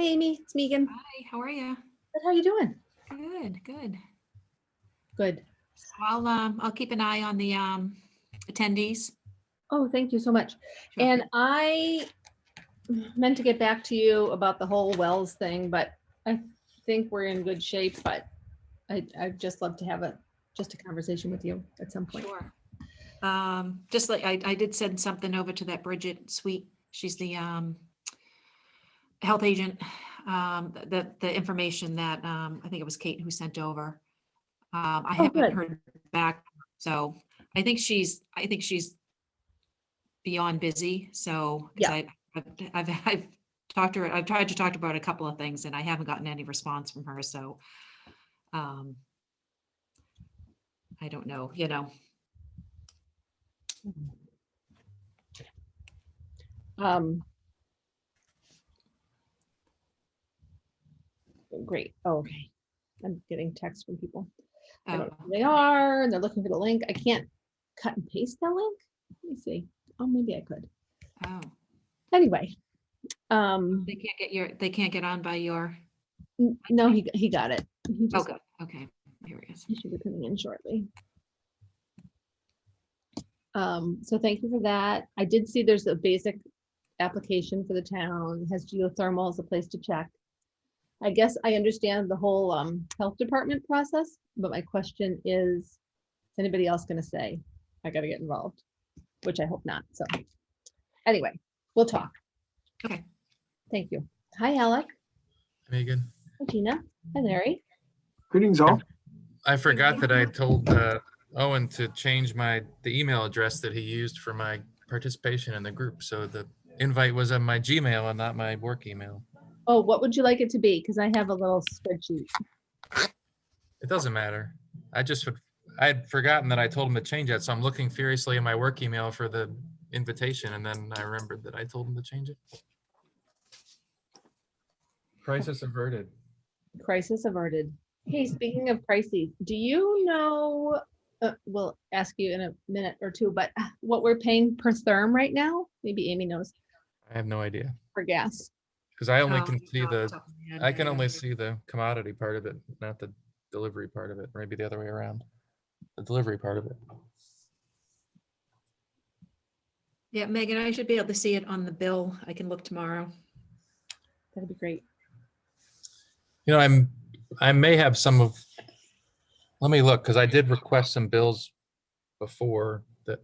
Hey, Amy, it's Megan. Hi, how are you? Good, how are you doing? Good, good. Good. So I'll keep an eye on the attendees. Oh, thank you so much. Sure. And I meant to get back to you about the whole wells thing, but I think we're in good shape, but I'd just love to have just a conversation with you at some point. Sure. Just like I did send something over to that Bridget Sweet. She's the health agent. The information that I think it was Kate who sent over. I haven't good. heard back, so I think she's beyond busy. So Yeah. I've talked to her. I've tried to talk to her about a couple of things, and I haven't gotten any response from her. So I don't know. Great. Oh, okay. I'm getting texts from people. I don't know Oh, who they are, and they're looking for the link. I can't cut and paste that link. Let me see. Oh, maybe I could. oh, Anyway. they can't get on by your. No, he got it. He Oh, just, good. Okay, here he is. he should be coming in shortly. So thank you for that. I did see there's a basic application for the town, has geothermal as a place to check. I guess I understand the whole health department process, but my question is anybody else going to say I got to get involved, which I hope not. So anyway, we'll talk. Okay. Thank you. Hi, Alec. Megan. Hi, Gina. Hi, Larry. Greetings all. I forgot that I told Owen to change the email address that he used for my participation in the group. So the invite was on my Gmail and not my work email. Oh, what would you like it to be? Because I have a little spreadsheet. It doesn't matter. I had forgotten that I told him to change that. So I'm looking furiously in my work email for the invitation. And then I remembered that I told him to change it. Crisis averted. Crisis averted. Hey, speaking of crises, do you know, we'll ask you in a minute or two, but what we're paying per therm right now? Maybe Amy knows. I have no idea. For gas. Because I only Oh, can see off the top of my head, I can yeah. only see the commodity part of it, not the delivery part of it, maybe the other way around. The delivery part of it. Yeah, Megan, I should be able to see it on the bill. I can look tomorrow. That'd be great. You know, I may have some of, let me look, because I did request some bills before that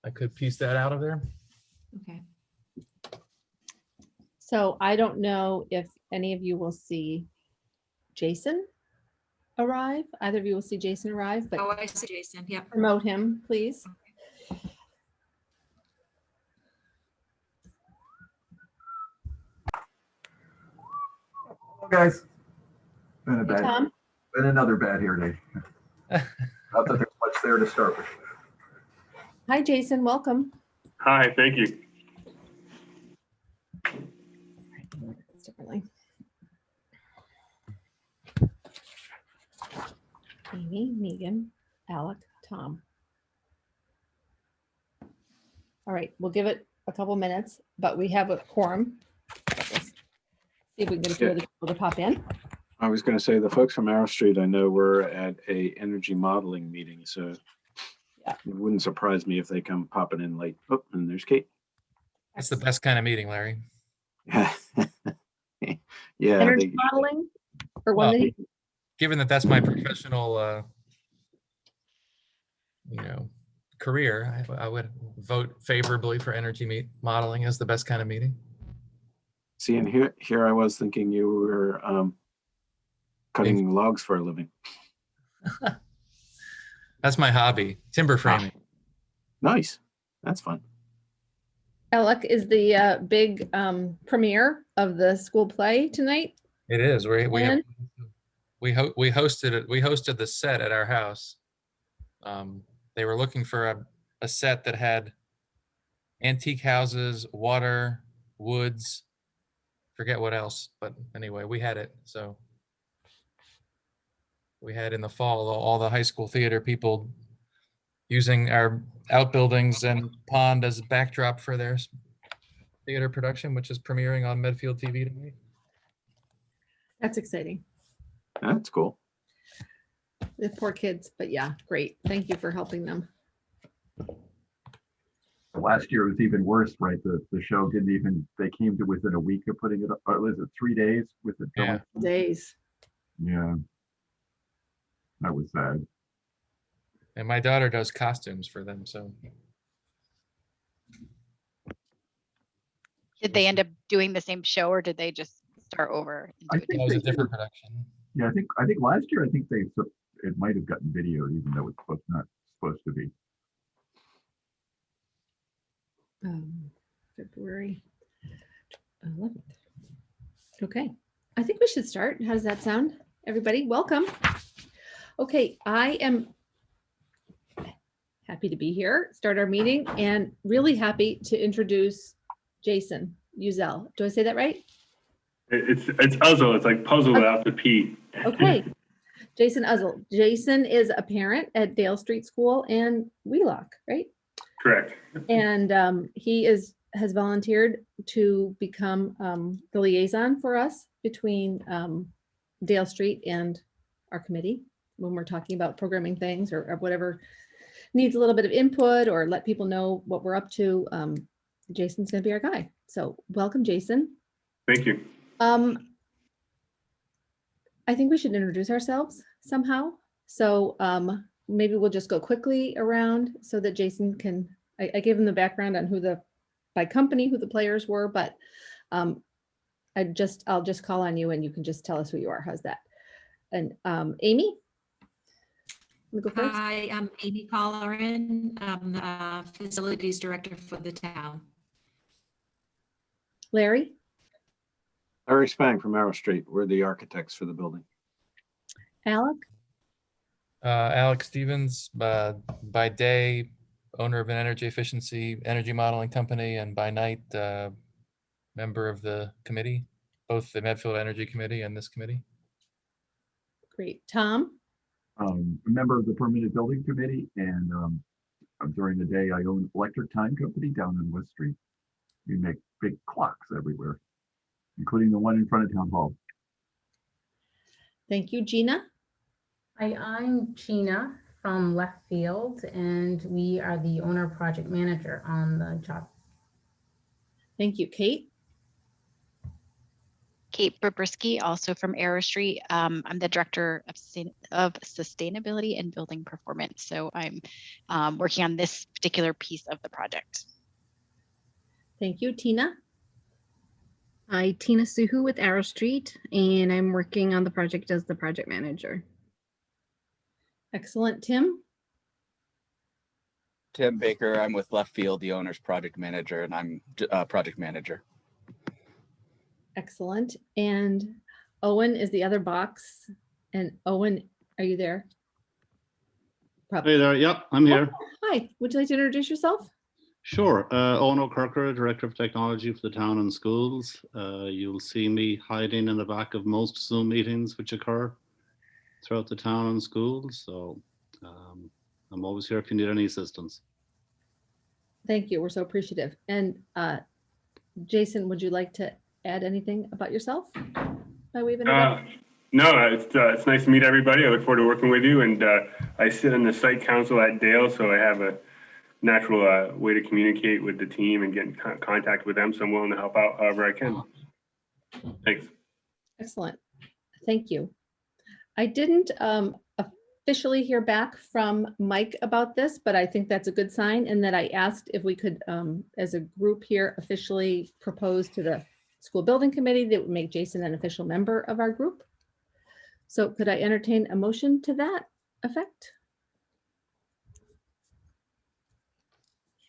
I could piece that out of there. Okay. So I don't know if any of you will see Jason arrive. Either of you will see Jason arrive, but Oh, I see Jason. Yeah. promote him, please. Hello guys. Hey, Tom. Been another bad hair day. Not that there's much there to start with. Hi, Jason. Welcome. Hi, thank you. Differently. Amy, Megan, Alec, Tom. All right, we'll give it a couple minutes, but we have a quorum. Let's see if we can get a few other people to pop in. I was going to say the folks from Arrow Street, I know we're at a energy modeling meeting, so yeah, it wouldn't surprise me if they come popping in late. Oh, and there's Kate. That's the best kind of meeting, Larry. Yeah. Yeah. Energy modeling or one Well, that given that that's my professional, career, I would vote favorably for energy modeling as the best kind of meeting. See, and here I was thinking you were cutting logs for a living. That's my hobby, timber framing. Nice. That's fun. Alec is the big premiere of the school play tonight. It is. We And hosted it. We hosted the set at our house. They were looking for a set that had antique houses, water, woods, forget what else. But anyway, we had it. So we had in the fall all the high school theater people using our outbuildings and pond as a backdrop for their theater production, which is premiering on Medfield TV tonight. That's exciting. That's cool. The poor kids, but yeah, great. Thank you for helping them. Last year was even worse, right? The show didn't even, they came to within a week of putting it up, or was it 3 days with the Yeah. filming? Days. Yeah. That was sad. And my daughter does costumes for them, so Did they end up doing the same show or did they just start over? and I do it think that was a they- different production. Yeah, I think last year, I think it might have gotten videoed, even though it's not supposed to be. February 11th. Okay, I think we should start. How does that sound? Everybody, welcome. Okay, I am happy to be here, start our meeting, and really happy to introduce Jason Uzel. Do I say that right? It's Uzzle. It's like puzzle without the P. Okay. Jason Uzel. Jason is a parent at Dale Street School and Wheelock, right? Correct. And he has volunteered to become the liaison for us between Dale Street and our committee when we're talking about programming things or whatever needs a little bit of input or let people know what we're up to. Jason's going to be our guy. So welcome, Jason. Thank you. I think we should introduce ourselves somehow. So maybe we'll just go quickly around so that Jason can, I gave him the background on by company, who the players were, but I'll just call on you and you can just tell us who you are. How's that? And Amy? Let me go first. Hi, I'm Amy Colleran. I'm the facilities director for the town. Larry? Larry Spang from Arrow Street. We're the architects for the building. Alec? Alex Stevens, by day, owner of an energy modeling company, and by night, member of the committee, both the Medfield Energy Committee and this committee. Great. Tom? A member of the Permanent Building Committee, and during the day, I own Electric Time Company down in West Street. We make big clocks everywhere, including the one in front of Town Hall. Thank you. Gina? Hi, I'm Gina from Left Field, and we are the owner project manager on the job. Thank you. Kate? Kate Bobrisky, also from Arrow Street. I'm the director of sustainability and building performance. So I'm working on this particular piece of the project. Thank you. Tina? Hi, Tina Suhu with Arrow Street, and I'm working on the project as the project manager. Excellent. Tim? Tim Baker, I'm with Left Field, the owner's project manager, and I'm project manager. Excellent. And Owen is the other box. And Owen, are you there? Hey there, yep, I'm here. Hi, would you like to introduce yourself? Sure, Owen O'Kirker, Director of Technology for the town and schools. You'll see me hiding in the back of most Zoom meetings which occur throughout the town and schools. So I'm always here if you need any assistance. Thank you. We're so appreciative. And Jason, would you like to add anything about yourself by way of introduction? No, it's nice to meet everybody. I look forward to working with you. And I sit in the site council at Dale, so I have a natural way to communicate with the team and get in contact with them. So I'm willing to help out however I can. Thanks. Excellent. Thank you. I didn't officially hear back from Mike about this, but I think that's a good sign, and that I asked if we could, as a group here, officially propose to the school building committee that would make Jason an official member of our group. So could I entertain a motion to that effect?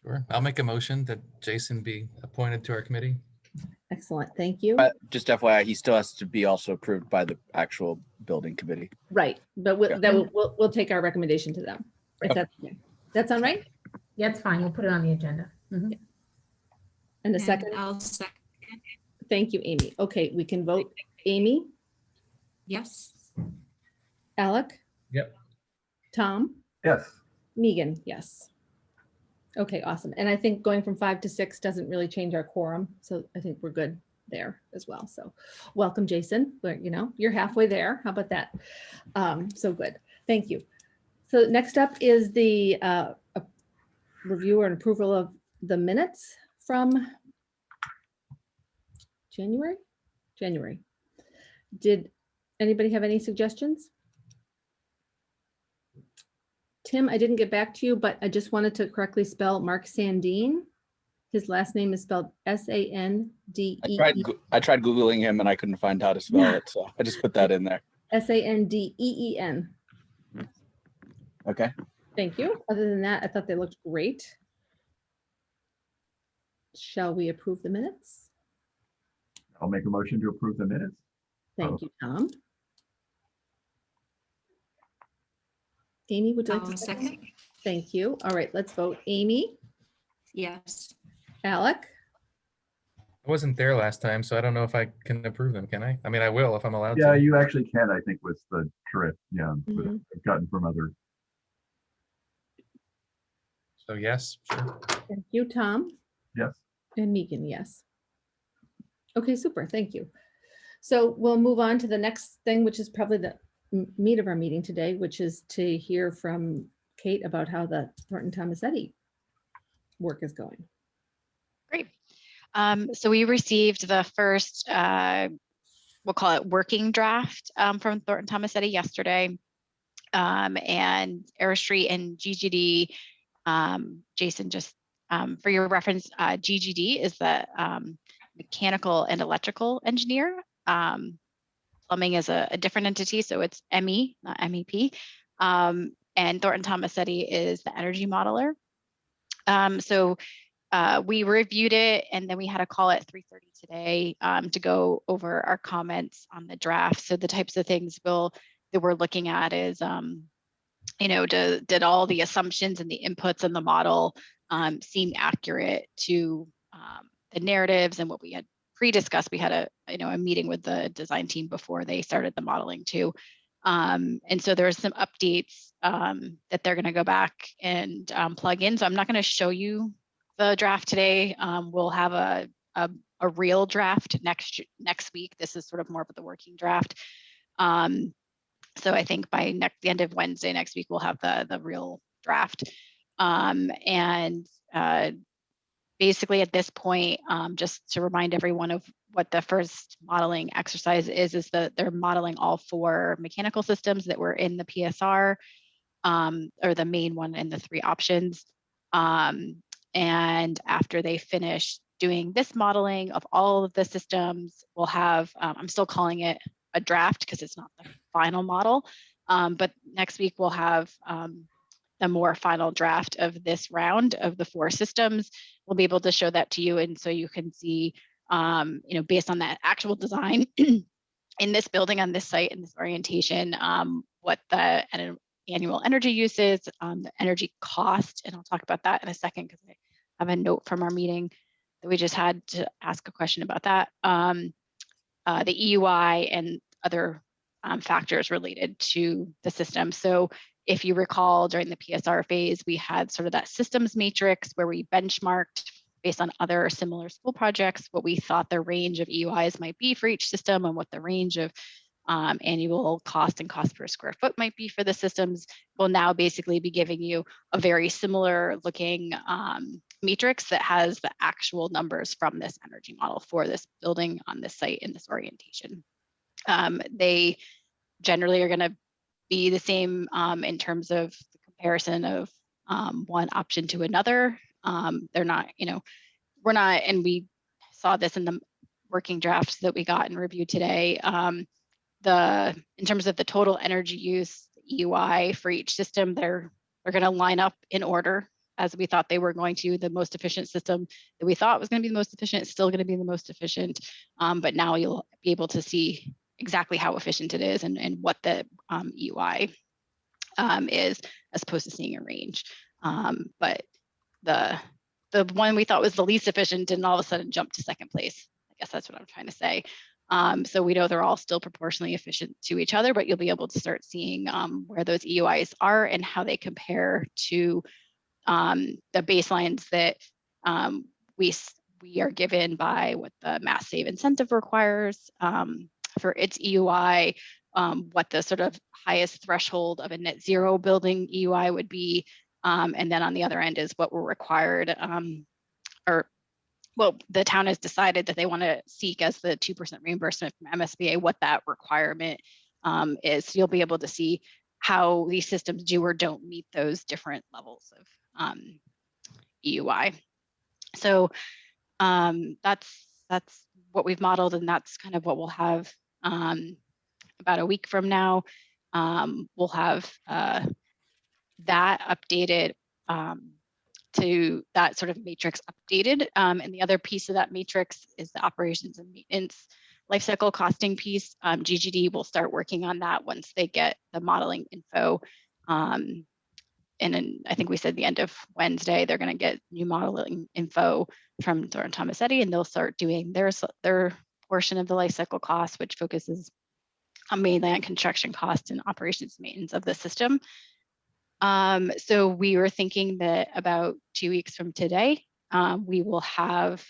Sure. I'll make a motion that Jason be appointed to our committee. Excellent. Thank you. Just FYI, he still has to be also approved by the actual building committee. Right, but we'll take our recommendation to them. If Okay. that's okay. That sound right? Yeah, it's fine. We'll put it on the agenda. Mhm. And a And second? I'll second. Thank you, Amy. Okay, we can vote. Amy, Yes. Alec? Yep. Tom? Yes. Megan, yes. Okay, awesome. And I think going from 5 to 6 doesn't really change our quorum, so I think we're good there as well. So welcome, Jason. But you know, you're halfway there. How about that? So good. Thank you. So next up is the review and approval of the minutes from January. Did anybody have any suggestions? Tim, I didn't get back to you, but I just wanted to correctly spell Mark Sandine. His last name is spelled S-A-N-D-E-E. I tried Googling him and I couldn't find how to spell it, so I just put that in there. S-A-N-D-E-E-N. Okay. Thank you. Other than that, I thought they looked great. Shall we approve the minutes? I'll make a motion to approve the minutes. Thank you, Tom. Amy, would you like to Second. Thank you. All right, let's vote. Amy, Yes. Alec, I wasn't there last time, so I don't know if I can approve them, can I? I mean, I will if I'm allowed Yeah, to. you actually can, I think, was the trick. Yeah, but Mhm. I've gotten from other. So yes, sure. thank you, Tom, Yes. and Megan, yes. Okay, super, thank you. So we'll move on to the next thing, which is probably the meat of our meeting today, which is to hear from Kate about how the Thornton Tomasetti work is going. Great. So we received the first, we'll call it working draft from Thornton Tomasetti yesterday. And Air Street and GGD, Jason, just for your reference, GGD is the mechanical and electrical engineer. Plumbing is a different entity, so it's ME, not MEP. And Thornton Tomasetti is the energy modeler. So we reviewed it, and then we had a call at 3:30 today to go over our comments on the draft. So the types of things that we're looking at is, you know, did all the assumptions and the inputs in the model seem accurate to the narratives and what we had pre-discussed. We had a meeting with the design team before they started the modeling too. And so there's some updates that they're going to go back and plug in. So I'm not going to show you the draft today. We'll have a real draft next week. This is sort of more of the working draft. So I think by the end of Wednesday next week, we'll have the real draft. And basically at this point, just to remind everyone of what the first modeling exercise is that they're modeling all 4 mechanical systems that were in the PSR, or the main one in the 3 options. And after they finish doing this modeling of all of the systems, we'll have, I'm still calling it a draft because it's not the final model, but next week we'll have the more final draft of this round of the 4 systems. We'll be able to show that to you, and so you can see, you know, based on that actual design in this building, on this site, in this orientation, what the annual energy use is, the energy cost, and I'll talk about that in a second because I have a note from our meeting that we just had to ask a question about that. The EUI and other factors related to the system. So if you recall, during the PSR phase, we had sort of that systems matrix where we benchmarked based on other similar school projects, what we thought the range of EUIs might be for each system and what the range of annual cost and cost per square foot might be for the systems. We'll now basically be giving you a very similar looking matrix that has the actual numbers from this energy model for this building on this site in this orientation. They generally are going to be the same in terms of the comparison of one option to another. They're not, you know, we're not, and we saw this in the working drafts that we got and reviewed today. In terms of the total energy use, EUI for each system, they're going to line up in order as we thought they were going to. The most efficient system that we thought was going to be the most efficient is still going to be the most efficient. But now you'll be able to see exactly how efficient it is and what the EUI is, as opposed to seeing a range. But the one we thought was the least efficient didn't all of a sudden jump to second place. I guess that's what I'm trying to say. So we know they're all still proportionally efficient to each other, but you'll be able to start seeing where those EUIs are and how they compare to the baselines that we are given by what the Mass Save incentive requires for its EUI, what the sort of highest threshold of a net zero building EUI would be. And then on the other end is what we're required, well, the town has decided that they want to seek as the 2% reimbursement from MSBA, what that requirement is. So you'll be able to see how these systems do or don't meet those different levels of EUI. So that's what we've modeled, and that's kind of what we'll have about a week from now. We'll have that updated to that sort of matrix updated. And the other piece of that matrix is the operations and maintenance lifecycle costing piece. GGD will start working on that once they get the modeling info. And then I think we said the end of Wednesday, they're going to get new modeling info from Thornton Tomasetti, and they'll start doing their portion of the lifecycle cost, which focuses on mainland construction costs and operations and maintenance of the system. So we were thinking that about 2 weeks from today, we will have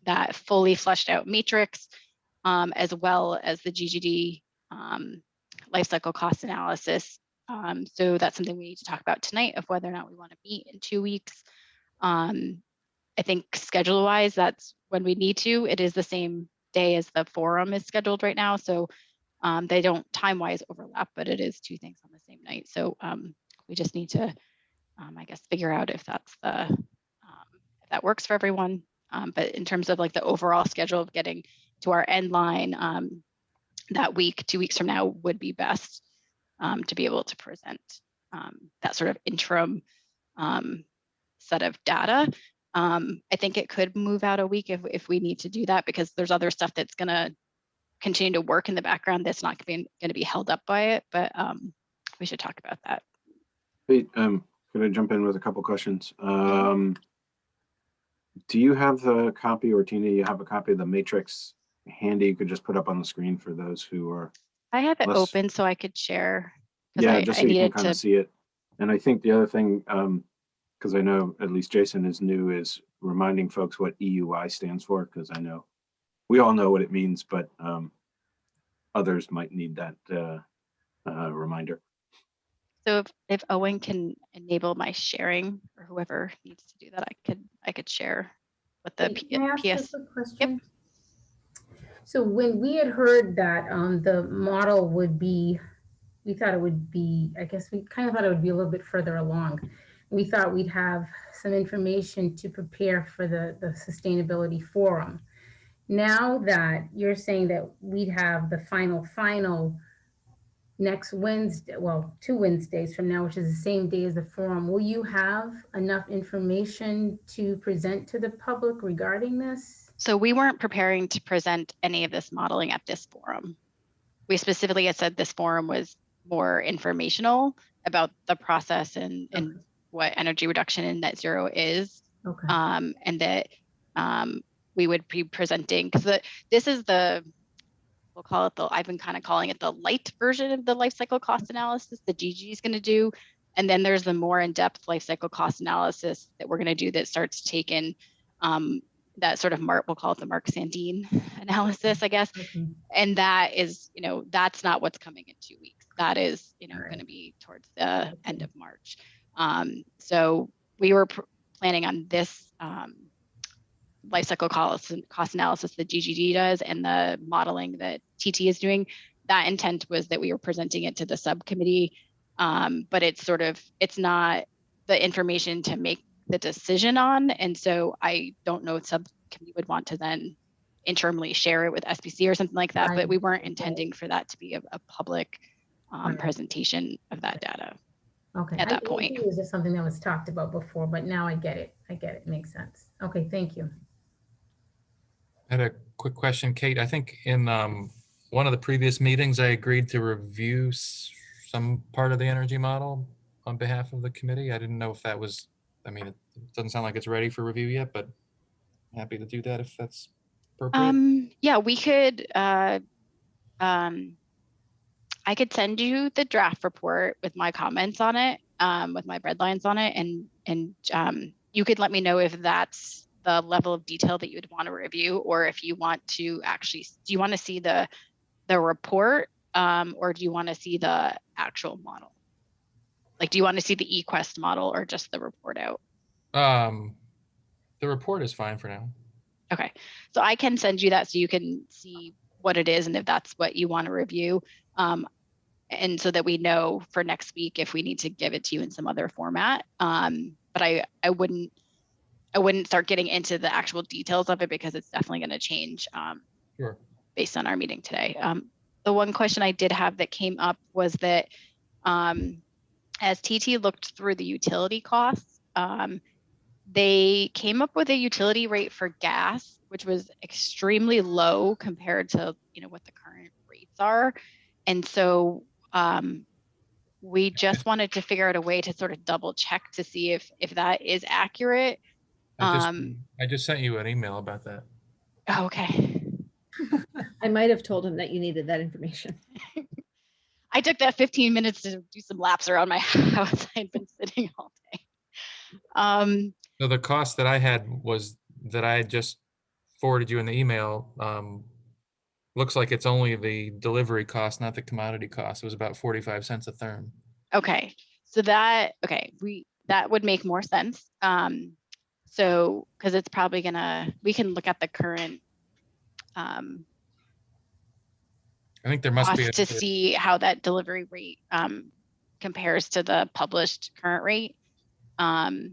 that fully fleshed out matrix, as well as the GGD lifecycle cost analysis. So that's something we need to talk about tonight, of whether or not we want to meet in 2 weeks. I think schedule wise, that's when we need to. It is the same day as the forum is scheduled right now. So they don't time-wise overlap, but it is 2 things on the same night. So we just need to, I guess, figure out if that's if that works for everyone. But in terms of like the overall schedule of getting to our end line that week, 2 weeks from now would be best to be able to present that sort of interim set of data. I think it could move out a week if we need to do that, because there's other stuff that's going to continue to work in the background that's not going to be held up by it, but we should talk about that. Hey, could I jump in with a couple questions? Do you have the copy, or Tina, you have a copy of the matrix handy? You could just put up on the screen for those who are. I have it less... open so I could share. Yeah, just so you can kind of see it. And I think the other thing, because I know at least Jason is new, is reminding folks what EUI stands for, because I know we all know what it means, but others might need that reminder. So if Owen can enable my sharing, or whoever needs to do that, I could share what the Can I ask PS. a question? Yep. So when we had heard that the model would be, we thought it would be, I guess we kind of thought it would be a little bit further along. We thought we'd have some information to prepare for the sustainability forum. Now that you're saying that we'd have the final next Wednesday, well, 2 Wednesdays from now, which is the same day as the forum, will you have enough information to present to the public regarding this? So we weren't preparing to present any of this modeling at this forum. We specifically had said this forum was more informational about the process and what energy reduction and net zero is. Okay. And that we would be presenting, because this is we'll call it I've been kind of calling it the light version of the life cycle cost analysis that GG is going to do. And then there's the more in-depth life cycle cost analysis that we're going to do that starts taking that sort of we'll call it the Mark Sandine analysis, I guess. Okay. And that is, that's not what's coming in 2 weeks. That is, going to be towards the end of March. So we were planning on this life cycle cost analysis that GGD does and the modeling that TT is doing. That intent was that we were presenting it to the subcommittee, but it's not the information to make the decision on. And so I don't know if subcommittee would want to then interimly share it with SBC or something like that, but we weren't intending for that to be a public presentation of that data. Okay. At that point. It was just something that was talked about before, but now I get it. It makes sense. Okay, thank you. I had a quick question, Kate. I think in one of the previous meetings, I agreed to review some part of the energy model on behalf of the committee. I didn't know if that was, it doesn't sound like it's ready for review yet, but I'm happy to do that if that's appropriate. Yeah, we could, I could send you the draft report with my comments on it, with my red lines on it, and you could let me know if that's the level of detail that you would want to review, or if you want to actually, do you want to see the report, or do you want to see the actual model? Like, do you want to see the eQuest model or just the report out? The report is fine for now. Okay, so I can send you that so you can see what it is and if that's what you want to review. And so that we know for next week if we need to give it to you in some other format. But I wouldn't start getting into the actual details of it because it's definitely going to change Sure. based on our meeting today. The one question I did have that came up was that as TT looked through the utility costs, they came up with a utility rate for gas, which was extremely low compared to what the current rates are. And so we just wanted to figure out a way to sort of double check to see if that is accurate. I just sent you an email about that. Oh, okay. I might have told him that you needed that information. I took that 15 minutes to do some laps around my house. I'd been sitting all day. So the cost that I had was that I just forwarded you in the email. Looks like it's only the delivery cost, not the commodity cost. It was about 45 cents a therm. Okay, so that would make more sense. So because it's probably we can look at the current I think there must be cost to see how that delivery rate compares to the published current rate. So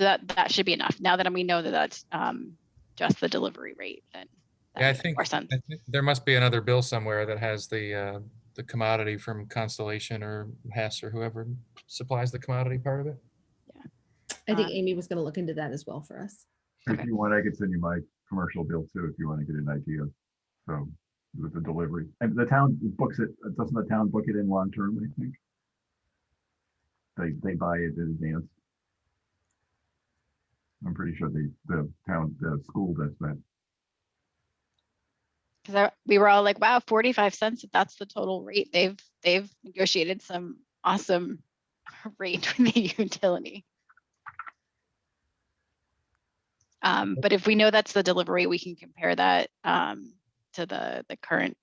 that should be enough. Now that we know that that's just the delivery rate, then that I makes think more sense. there must be another bill somewhere that has the commodity from Constellation or Hess or whoever supplies the commodity part of it. Yeah. I think Amy was going to look into that as well for us. If you want, I could send you my commercial bill too, if you want to get an idea. So with the delivery, and the town books it. Doesn't the town book it in long term? I think they buy it in advance. I'm pretty sure the school does that. Because we were all like, wow, 45 cents, if that's the total rate. They've negotiated some awesome rate with the utility. But if we know that's the delivery, we can compare that to the current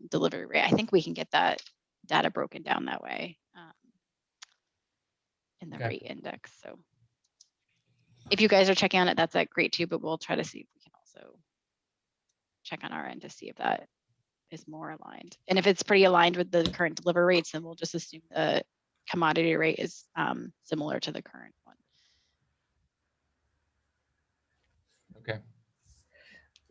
delivery rate. I think we can get that data broken down that way in the rate index. So if you guys are checking on it, that's great too, but we'll try to see if we can also check on our end to see if that is more aligned. And if it's pretty aligned with the current delivery rates, then we'll just assume the commodity rate is similar to the current one. Okay.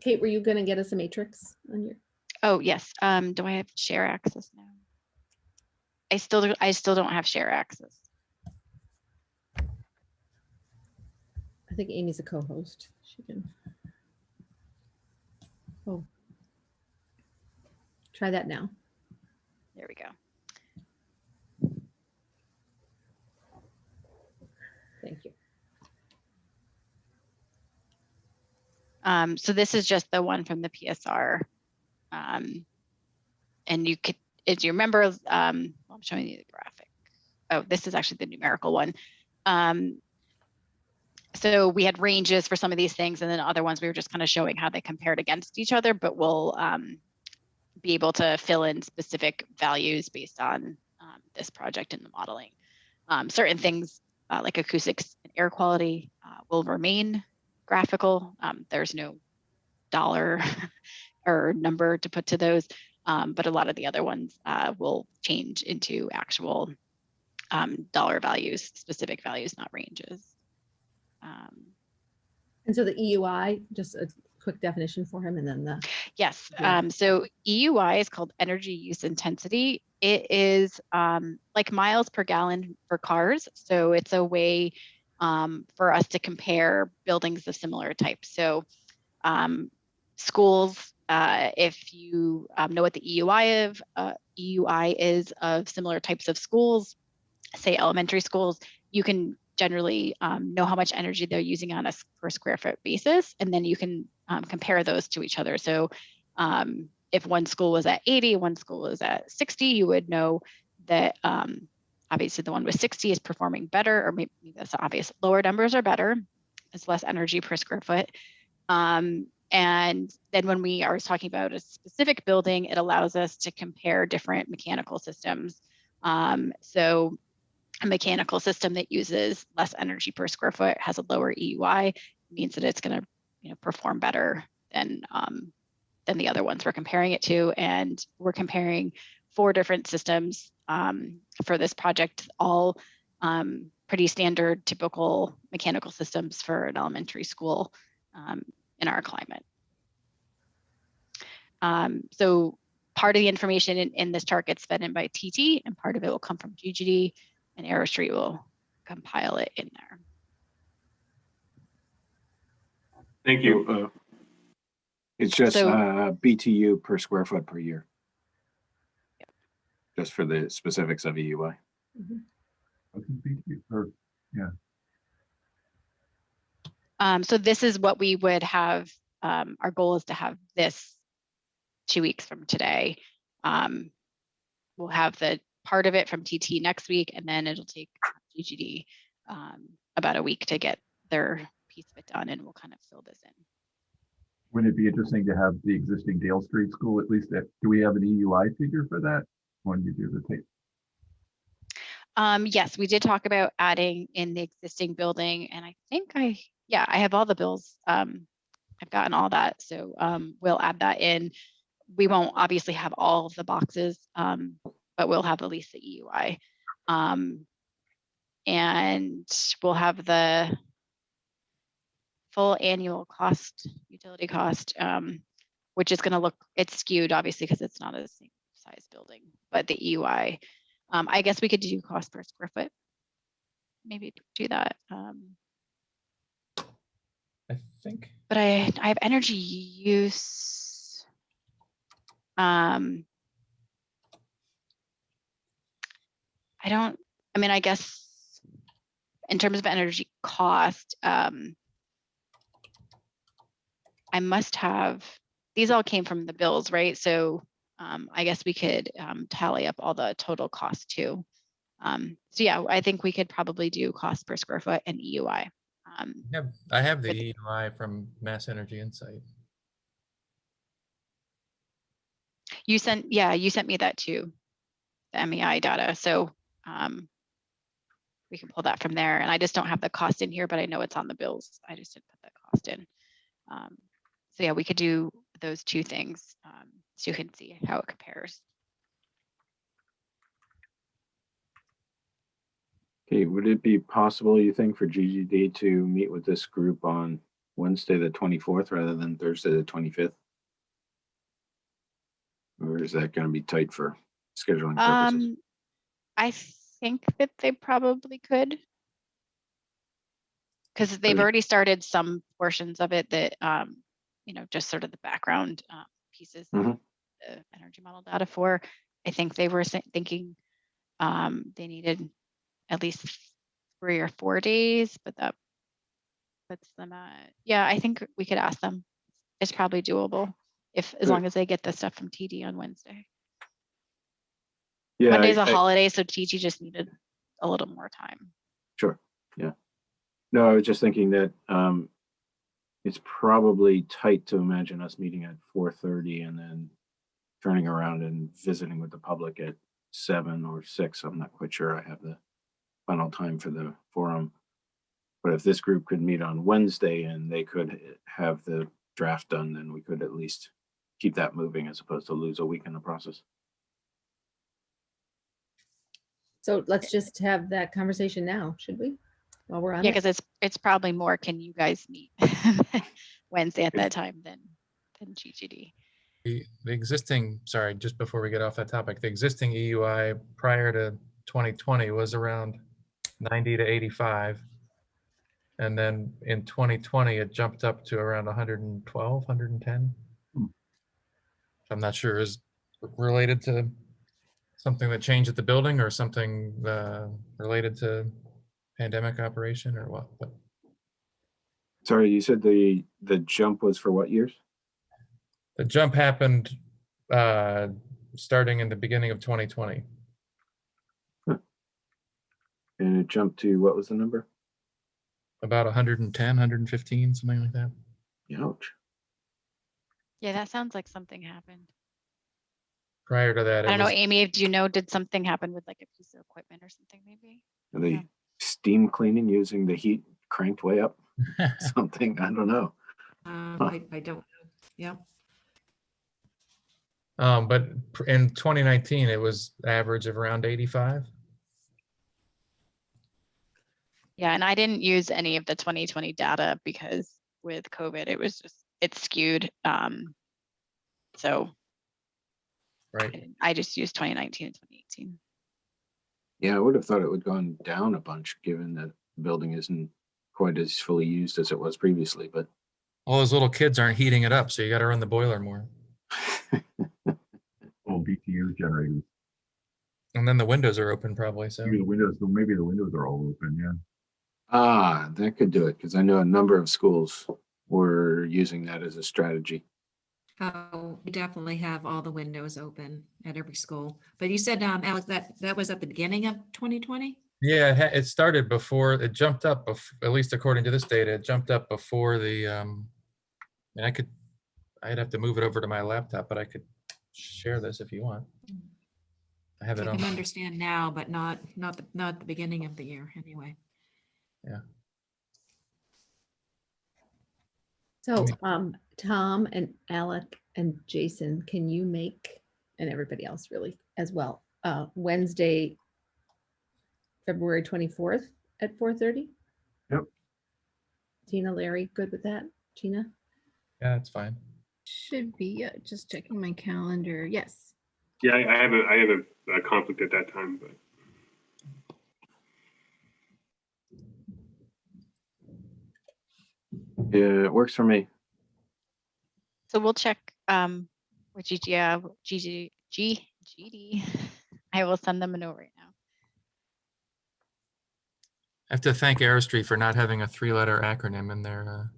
Kate, were you going to get us a matrix on your? Oh yes. Do I have share access now? I still don't have share access. I think Amy's a co-host. She can. Oh. Try that now. There we go. Thank you. So this is just the one from the PSR. And you could, if you remember, I'm showing you the graphic. Oh, this is actually the numerical one. So we had ranges for some of these things, and then other ones we were just kind of showing how they compared against each other, but we'll be able to fill in specific values based on this project in the modeling. Certain things like acoustics and air quality will remain graphical. There's no dollar or number to put to those, but a lot of the other ones will change into actual dollar values, specific values, not ranges. And so the EUI, just a quick definition for him, and then the. Yes. Yeah. So EUI is called energy use intensity. It is like miles per gallon for cars. So it's a way for us to compare buildings of similar types. So schools, if you know what the EUI is of similar types of schools, say elementary schools, you can generally know how much energy they're using on a per square foot basis, and then you can compare those to each other. So if one school was at 80, one school was at 60, you would know that obviously the one with 60 is performing better, or maybe that's obvious, lower numbers are better. it's less energy per square foot. And then when we are talking about a specific building, it allows us to compare different mechanical systems. So a mechanical system that uses less energy per square foot has a lower EUI, means that it's going to perform better than the other ones we're comparing it to. And we're comparing 4 different systems for this project, all pretty standard, typical mechanical systems for an elementary school in our climate. So part of the information in this chart gets fed in by TT, and part of it will come from GGD, and AeroStreet will compile it in there. Thank you. It's just So- BTU per square foot per year. Just for the specifics of EUI. So this is what we would have. Our goal is to have this 2 weeks from today. We'll have the part of it from TT next week, and then it'll take GGD about a week to get their piece of it done, and we'll kind of fill this in. Wouldn't it be interesting to have the existing Dale Street School, at least do we have an EUI figure for that when you do the tape? Yes, we did talk about adding in the existing building, and I think I have all the bills. I've gotten all that, so we'll add that in. We won't obviously have all of the boxes, but we'll have at least the EUI. And we'll have the full annual cost, utility cost, which is going to look, it's skewed obviously because it's not a same size building, but the EUI, I guess we could do cost per square foot. Maybe do that. I think. But I have energy use. I guess in terms of energy cost, I must have, these all came from the bills, right? So I guess we could tally up all the total cost too. So yeah, I think we could probably do cost per square foot and EUI. I have the EUI from Mass Energy Insight. You sent me that too, the MEI data. So we can pull that from there. And I just don't have the cost in here, but I know it's on the bills. I just didn't put that cost in. So yeah, we could do those 2 things so you can see how it compares. Okay, would it be possible, you think, for GGD to meet with this group on Wednesday, the 24th, rather than Thursday, the 25th? Or is that going to be tight for scheduling purposes? I think that they probably could, because they've already started some portions of it that, just sort of the background pieces, the energy model data for. I think they were thinking they needed at least 3 or 4 days, but that puts them at, I think we could ask them. It's probably doable as long as they get the stuff from TD on Wednesday. Yeah, Monday's a holiday, so TG just needed a little more time. Sure. Yeah. No, I was just thinking that it's probably tight to imagine us meeting at 4:30 and then turning around and visiting with the public at 7 or 6. I'm not quite sure I have the final time for the forum. But if this group could meet on Wednesday and they could have the draft done, then we could at least keep that moving as opposed to lose a week in the process. So let's just have that conversation now, should we? While we're on Yeah, it? because it's probably more, can you guys meet Wednesday at that time than GGD? The existing, sorry, just before we get off that topic, the existing EUI prior to 2020 was around 90 to 85. And then in 2020, it jumped up to around 112, 110. I'm not sure is related to something that changed at the building or something related to pandemic operation or what? But Sorry, you said the jump was for what years? the jump happened starting in the beginning of 2020. And it jumped to, what was the number? about 110, 115, something like that. Ouch. Yeah, that sounds like something happened. Prior to that, I it don't know, was, Amy, do you know, did something happen with like a piece of equipment or something maybe? Are Yeah. they steam cleaning using the heat cranked way up? Something, I don't know. I don't know. Yep. but in 2019, it was average of around 85. Yeah, and I didn't use any of the 2020 data because with COVID, it was just, it's skewed. So Right. I just used 2019 and 2018. Yeah, I would have thought it would gone down a bunch, given that the building isn't quite as fully used as it was previously, but All those little kids aren't heating it up, so you got to run the boiler more. Oh, BTU generators. And then the windows are open probably, so. Maybe the windows are all open, yeah. that could do it, because I know a number of schools were using that as a strategy. Oh, we definitely have all the windows open at every school. But you said, Alex, that was at the beginning of 2020? Yeah, it started before, it jumped up, at least according to this data, it jumped up before the, and I'd have to move it over to my laptop, but I could share this if you want. I have it I on. can understand now, but not the beginning of the year anyway. Yeah. So, me- Tom and Alec and Jason, can you make, and everybody else really as well, Wednesday, February 24th at 4:30? Yep. Tina, Larry, good with that? Tina? Yeah, that's fine. Should be, just checking my calendar. Yes. Yeah, I have a conflict at that time, but Yeah, it works for me. So we'll check with GD. I will send them a note right now. I have to thank Aerostreet for not having a 3-letter acronym in their,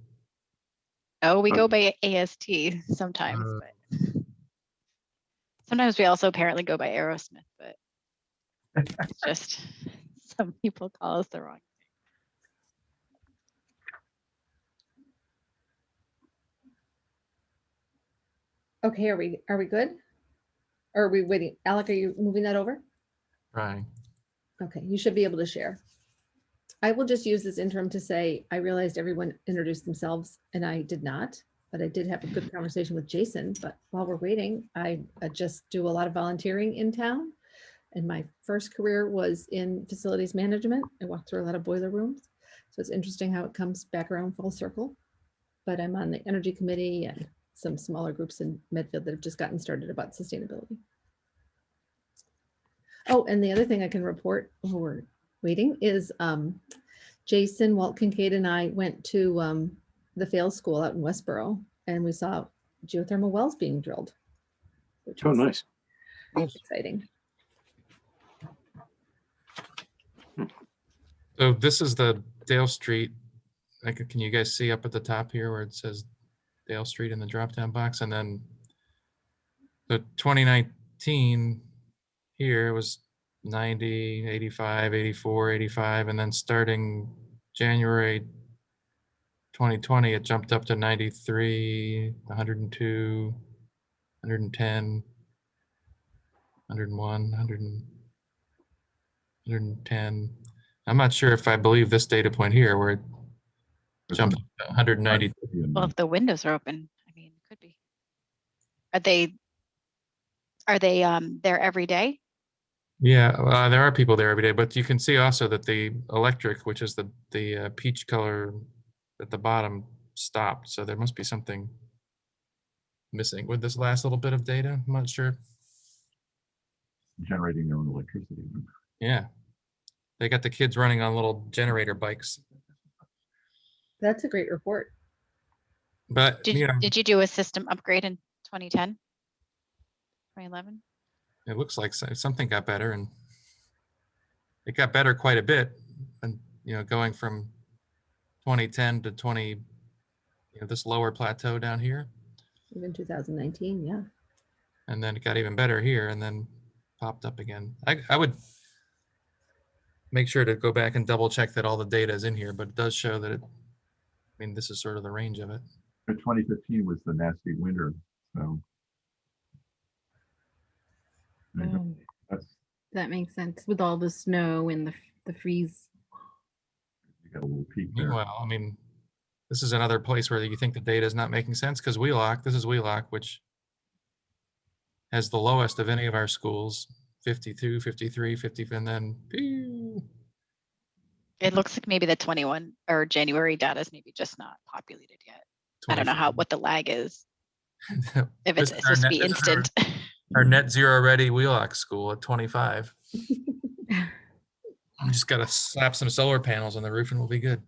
Oh, we go by AST sometimes, Uh, but sometimes we also apparently go by Aerosmith, but it's just some people call us the wrong. Okay, are we good? Or are we waiting? Alec, are you moving that over? right. Okay, you should be able to share. I will just use this interim to say, I realized everyone introduced themselves and I did not, but I did have a good conversation with Jason. But while we're waiting, I just do a lot of volunteering in town. And my first career was in facilities management. I walked through a lot of boiler rooms. So it's interesting how it comes back around full circle. But I'm on the energy committee and some smaller groups in Medfield that have just gotten started about sustainability. Oh, and the other thing I can report while we're waiting is Jason, Walt Kincaid, and I went to the Fail School out in Westboro, and we saw geothermal wells being drilled, which Oh, was nice. exciting. So this is the Dale Street. Can you guys see up at the top here where it says Dale Street in the drop-down box? And then the 2019 here was 90, 85, 84, 85. And then starting January 2020, it jumped up to 93, 102, 110, 101, 110. I'm not sure if I believe this data point here where it jumped up to 190. Well, if the windows are open, I mean, it could be. Are they there every day? Yeah, there are people there every day, but you can see also that the electric, which is the peach color at the bottom, stopped. So there must be something missing with this last little bit of data. I'm not sure. Generating their own electricity. Yeah, they got the kids running on little generator bikes. That's a great report. But you know, Did you do a system upgrade in 2010, 2011? it looks like something got better, and it got better quite a bit. And going from 2010 to this lower plateau down here, Even 2019, yeah. and then it got even better here, and then popped up again. I would make sure to go back and double check that all the data is in here, but it does show that it, I mean, this is sort of the range of it. 2015 was the nasty winter, so. I don't- Oh, That's, that makes sense with all the snow and the freeze. you got a little peak there. Meanwhile, I mean, this is another place where you think the data is not making sense because this is Wheelock, which has the lowest of any of our schools, 52, 53, 50, and then pew. It looks like maybe the 21 or January data is maybe just not populated yet. I don't know 24. what the lag is. If it's This is supposed to be this is our- instant. Our net zero ready Wheelock school at 25. We just got to slap some solar panels on the roof and we'll be good.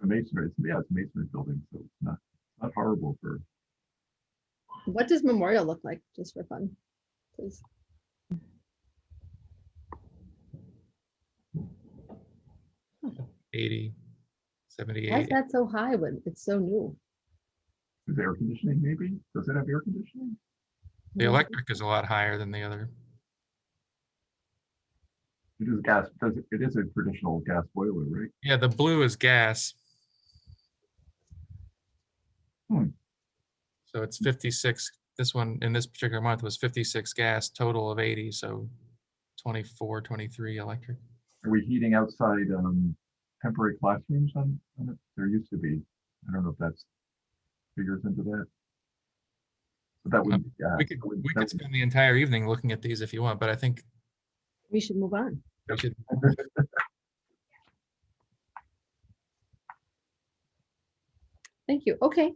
The masonry, it's a masonry building, so it's not horrible for. What does Memorial look like, just for fun, please? 80, Why 78. is that so high when it's so new? Is air conditioning maybe? Does it have air conditioning? The electric is a lot higher than the other. It is gas, it is a traditional gas boiler, right? Yeah, the blue is gas. So it's 56. This one in this particular month was 56 gas, total of 80. So 24, 23 electric. Are we heating outside temporary classrooms on it? There used to be. I don't know if that's figures into that. But that wouldn't be gas. We could spend the entire evening looking at these if you want, but I think We should move on. we should. Thank you. Okay.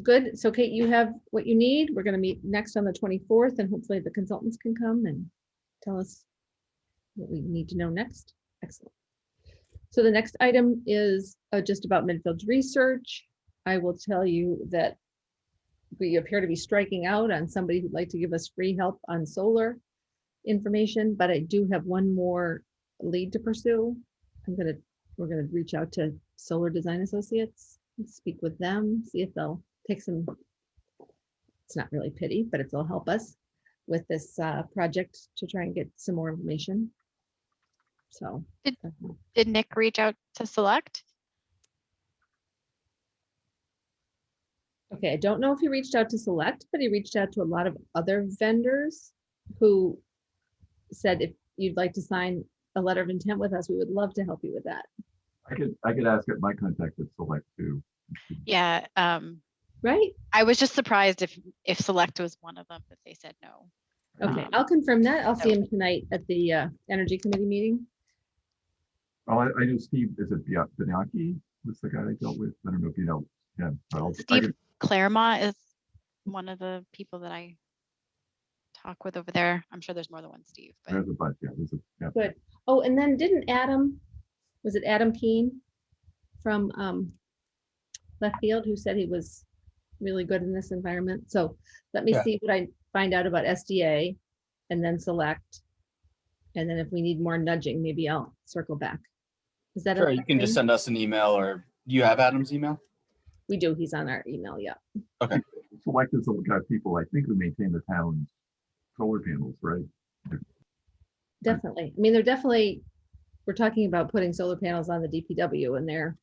Good. So Kate, you have what you need. We're going to meet next on the 24th and hopefully the consultants can come and tell us what we need to know next. Excellent. So the next item is just about Medfield's research. I will tell you that we appear to be striking out on somebody who'd like to give us free help on solar information, but I do have one more lead to pursue. We're gonna reach out to Solar Design Associates, speak with them, see if they'll take some, it's not really pity, but it'll help us with this project to try and get some more information. So. Did Nick reach out to Select? Okay, I don't know if he reached out to Select, but he reached out to a lot of other vendors who said if you'd like to sign a letter of intent with us, we would love to help you with that. I could ask at my contact at Select too. Yeah. Right? I was just surprised if Select was one of them, but they said no. Okay, I'll confirm that. I'll see him tonight at the Energy Committee meeting. Oh, I know Steve, is it Bianchi? Was the guy I dealt with? I don't know if you know. Yeah. Steve Claremont is one of the people that I talk with over there. I'm sure there's more than one Steve. But there's a bunch, yeah. Yeah. Good. Oh, and then didn't Adam, was it Adam Keene from Left Field, who said he was really good in this environment? So let me see what I find out about SDA and then Select. And then if we need more nudging, maybe I'll circle back. Is that Sure, okay? you can just send us an email, or do you have Adam's email? We do. He's on our email. Yeah. Okay. Select is the kind of people I think who maintain the town's solar panels, right? Definitely. I mean, we're talking about putting solar panels on the DPW and they're,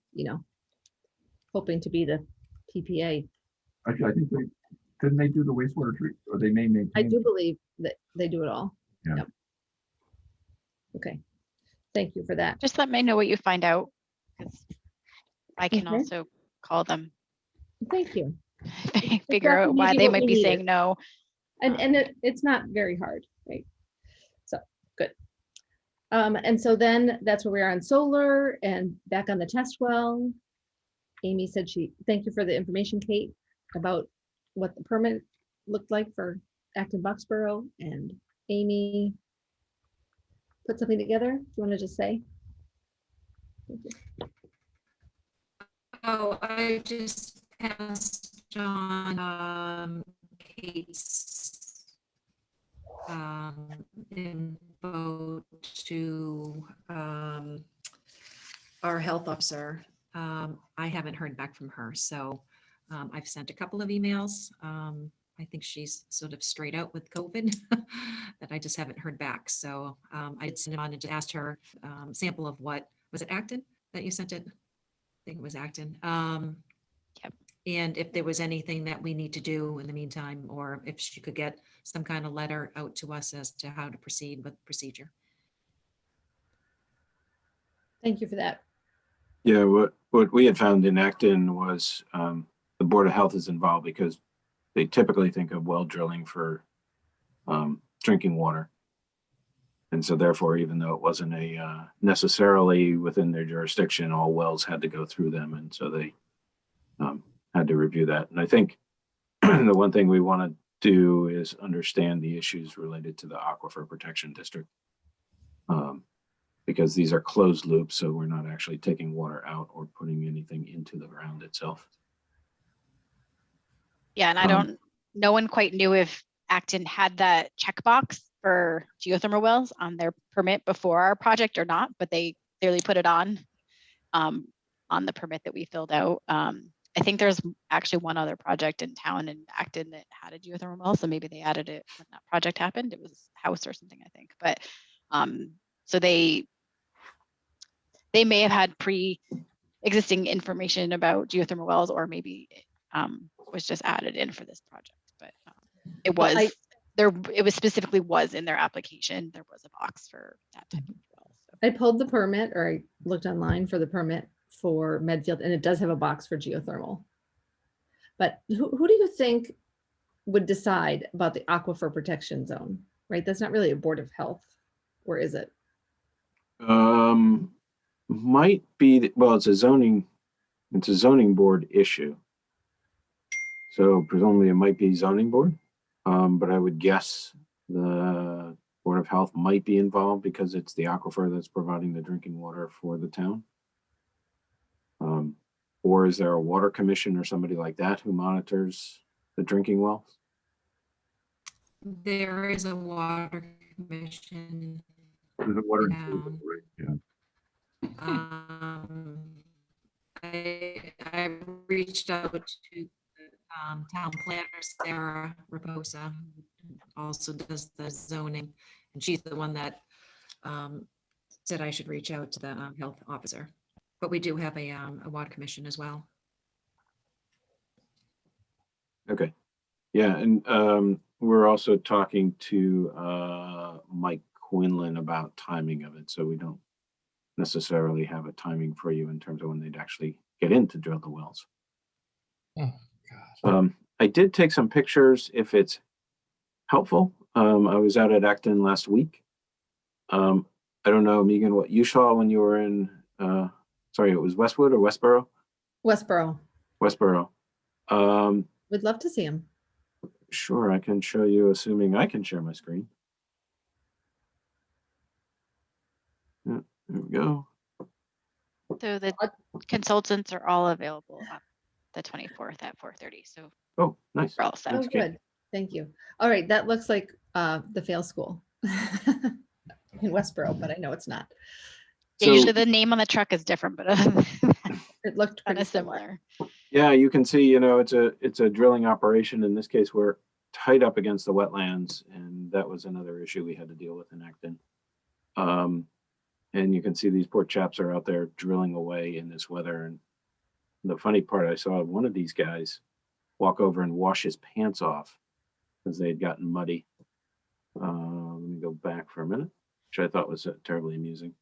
hoping to be the PPA. Actually, I think didn't they do the wastewater treatment, or they may maintain? I do believe that they do it all. Yeah. Yep. Okay. Thank you for that. just let me know what you find out, because I can Okay. also call them, Thank you. figure out why maybe they what might we be needed. saying no. And it's not very hard, right? So good. And so then that's where we are on solar and back on the test well. Amy said thank you for the information, Kate, about what the permit looked like for Acton Boxborough, and Amy put something together. Do you want to just say? Oh, I just passed on Kate's info to our health officer. I haven't heard back from her, so I've sent a couple of emails. I think she's sort of straight out with COVID, that I just haven't heard back. So I did send it on and just asked her sample of what, was it Acton that you sent it? I think it was Acton. Yep. And if there was anything that we need to do in the meantime, or if she could get some kind of letter out to us as to how to proceed with procedure. Thank you for that. Yeah, what we had found in Acton was the Board of Health is involved because they typically think of well drilling for drinking water. And so therefore, even though it wasn't a necessarily within their jurisdiction, all wells had to go through them. And so they had to review that. And I think the one thing we want to do is understand the issues related to the Aquifer Protection District. Because these are closed loops, so we're not actually taking water out or putting anything into the ground itself. Yeah, and I don't, no one quite knew if Acton had that checkbox for geothermal wells on their permit before our project or not, but they clearly put it on the permit that we filled out. I think there's actually one other project in town in Acton that had a geothermal well, so maybe they added it when that project happened. It was House or something, I think. But so they may have had pre-existing information about geothermal wells, or maybe was just added in for this project. But it was it was specifically was in their application. There was a box for that type of well. So. I pulled the permit, or I looked online for the permit for Medfield, and it does have a box for geothermal. But who do you think would decide about the aquifer protection zone? Right, that's not really a Board of Health, or is it? Might be, well, it's a zoning board issue. So presumably it might be zoning board, but I would guess the Board of Health might be involved because it's the aquifer that's providing the drinking water for the town. Or is there a water commission or somebody like that who monitors the drinking wells? There is a water commission. There's a water. Yeah. I reached out to town planner Sarah Raposa, who also does the zoning, and she's the one that said I should reach out to the health officer. But we do have a water commission as well. Okay, yeah, and we're also talking to Mike Quinlan about timing of it, so we don't necessarily have a timing for you in terms of when they'd actually get in to drill the wells. Oh, God. I did take some pictures if it's helpful. I was out at Acton last week. I don't know, Megan, what you saw when you were in, sorry, it was Westwood or Westboro? Westboro. Westboro. Would love to see him. Sure, I can show you, assuming I can share my screen. Yeah, there we go. So the consultants are all available on the 24th at 4:30. So Oh, nice. we're all set. Oh, good. Thank you. All right, that looks like the fail school in Westboro, but I know it's not. Yeah, So- usually the name on the truck is different, but It looked kind pretty of similar. Yeah, you can see, you know, it's a drilling operation. In this case, we're tight up against the wetlands, and that was another issue we had to deal with in Acton. And you can see these poor chaps are out there drilling away in this weather. And the funny part, I saw one of these guys walk over and wash his pants off because they had gotten muddy. Let me go back for a minute, which I thought was terribly amusing.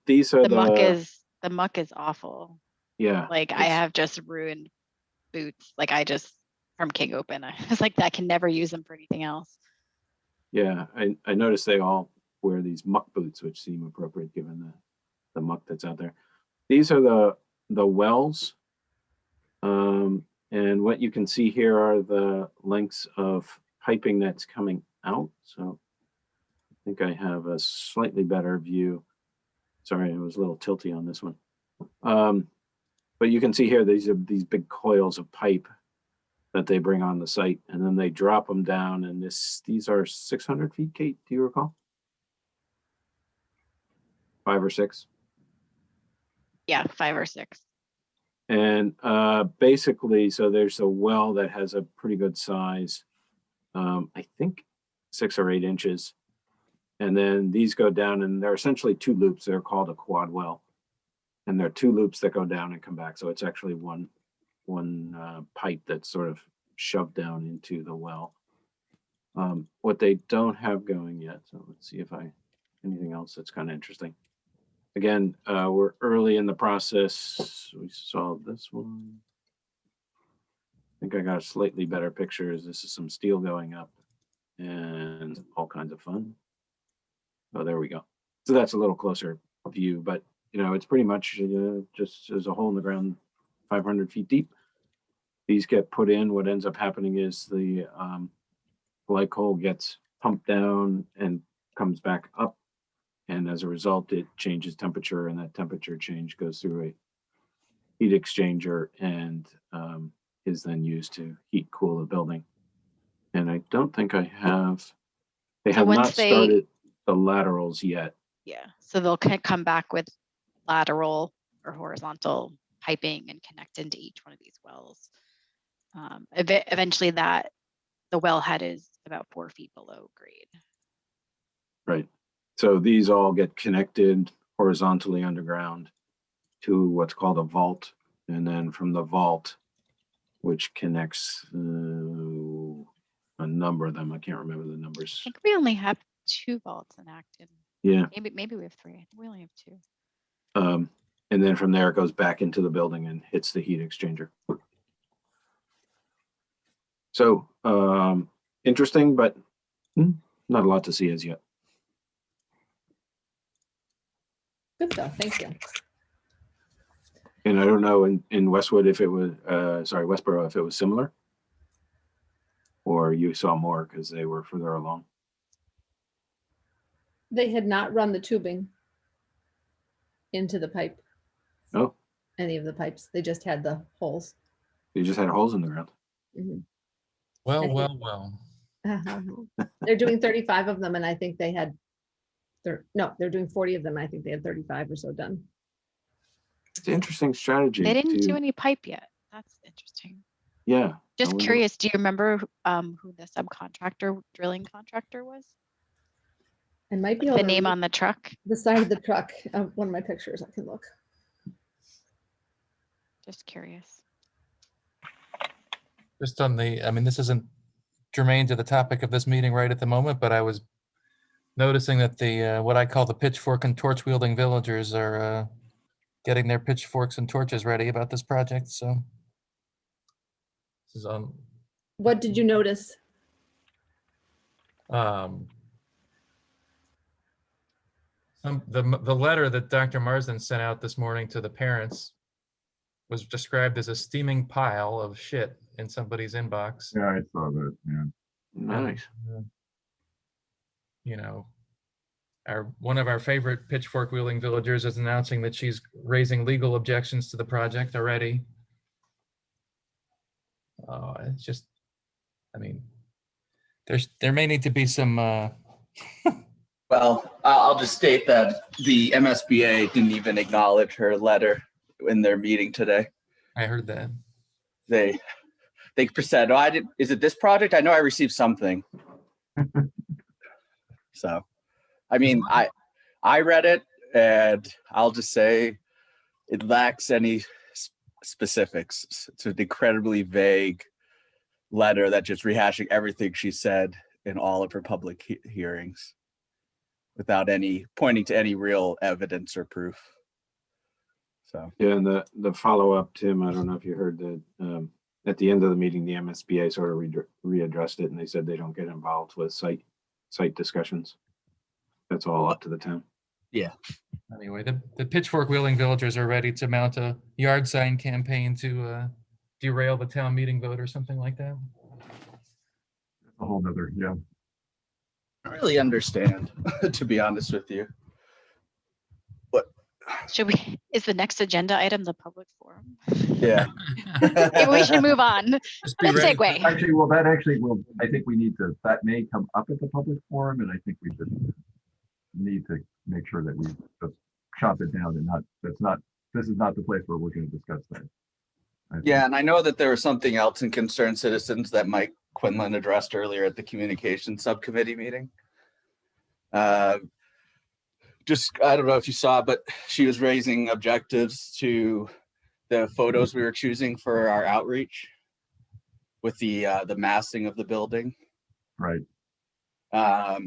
These are The muck is awful. yeah. Like I have just ruined boots. Like I just from King Open. I was like, I can never use them for anything else. Yeah, I noticed they all wear these muck boots, which seem appropriate given the muck that's out there. These are the wells. And what you can see here are the lengths of piping that's coming out. So I think I have a slightly better view. Sorry, it was a little tilty on this one. But you can see here, these are these big coils of pipe that they bring on the site, and then they drop them down. And these are 600 feet, Kate, do you recall? 5 or 6? Yeah, 5 or 6. And basically, so there's a well that has a pretty good size, I think 6 or 8 inches. And then these go down, and they're essentially 2 loops. They're called a quad well. And there are 2 loops that go down and come back. So it's actually one pipe that's sort of shoved down into the well. What they don't have going yet, so let's see if anything else that's kind of interesting. Again, we're early in the process. We saw this one. I think I got a slightly better picture. This is some steel going up and all kinds of fun. Oh, there we go. So that's a little closer view, but you know, it's pretty much just as a hole in the ground, 500 feet deep. These get put in. What ends up happening is the glycol gets pumped down and comes back up. And as a result, it changes temperature, and that temperature change goes through a heat exchanger and is then used to heat cool the building. And I don't think they have not started the laterals yet. Yeah, so they'll come back with lateral or horizontal piping and connect into each one of these wells. Eventually the wellhead is about 4 feet below grade. Right. So these all get connected horizontally underground to what's called a vault. And then from the vault, which connects a number of them, I can't remember the numbers. I think we only have 2 vaults in Acton. Yeah. Maybe we have 3. We only have 2. And then from there, it goes back into the building and hits the heat exchanger. So interesting, but not a lot to see as yet. Good though, thank you. And I don't know in Westwood if it was, Westboro, if it was similar, or you saw more because they were further along. They had not run the tubing into the pipe. Oh, Any of the pipes. They just had the holes. they just had holes in the ground. Mhm. Well. They're doing 35 of them, and I think they had, they're doing 40 of them. I think they had 35 or so done. It's an interesting strategy. They didn't do any pipe yet. That's interesting. Yeah. Just curious, do you remember who the subcontractor, drilling contractor was? It might be The name on the truck? the side of the truck. One of my pictures, I can look. Just curious. Just on I mean, this isn't germane to the topic of this meeting right at the moment, but I was noticing that the what I call the pitchfork and torch wielding villagers are getting their pitchforks and torches ready about this project. So this is on. What did you notice? The letter that Dr. Marsden sent out this morning to the parents was described as a steaming pile of shit in somebody's inbox. Yeah, I saw that. Yeah. Nice. You know, one of our favorite pitchfork wielding villagers is announcing that she's raising legal objections to the project already. It's just, I mean, there may need to be some. Well, I'll just state that the MSBA didn't even acknowledge her letter in their meeting today. I heard that. They said, "Oh, I did. Is it this project? I know I received something." So, I mean, I read it, and I'll just say it lacks any specifics. It's an incredibly vague letter that just rehashing everything she said in all of her public hearings, without any pointing to any real evidence or proof. So Yeah, and the follow-up, Tim, I don't know if you heard that at the end of the meeting, the MSBA sort of readdressed it, and they said they don't get involved with site discussions. That's all up to the town. yeah. Anyway, the pitchfork wielding villagers are ready to mount a yard sign campaign to derail the town meeting vote or something like that. A whole nother, yeah. I don't really understand, to be honest with you. What? Is the next agenda item the public forum? Yeah. Maybe we should move on. Just be Let's ready. segue. Actually, I think we need to, that may come up at the public forum, and I think we just need to make sure that we just chop it down and this is not the place where we're going to discuss that. I think. Yeah, and I know that there was something else in Concerned Citizens that Mike Quinlan addressed earlier at the Communications Subcommittee meeting. Just, I don't know if you saw, but she was raising objectives to the photos we were choosing for our outreach with the massing of the building. Right.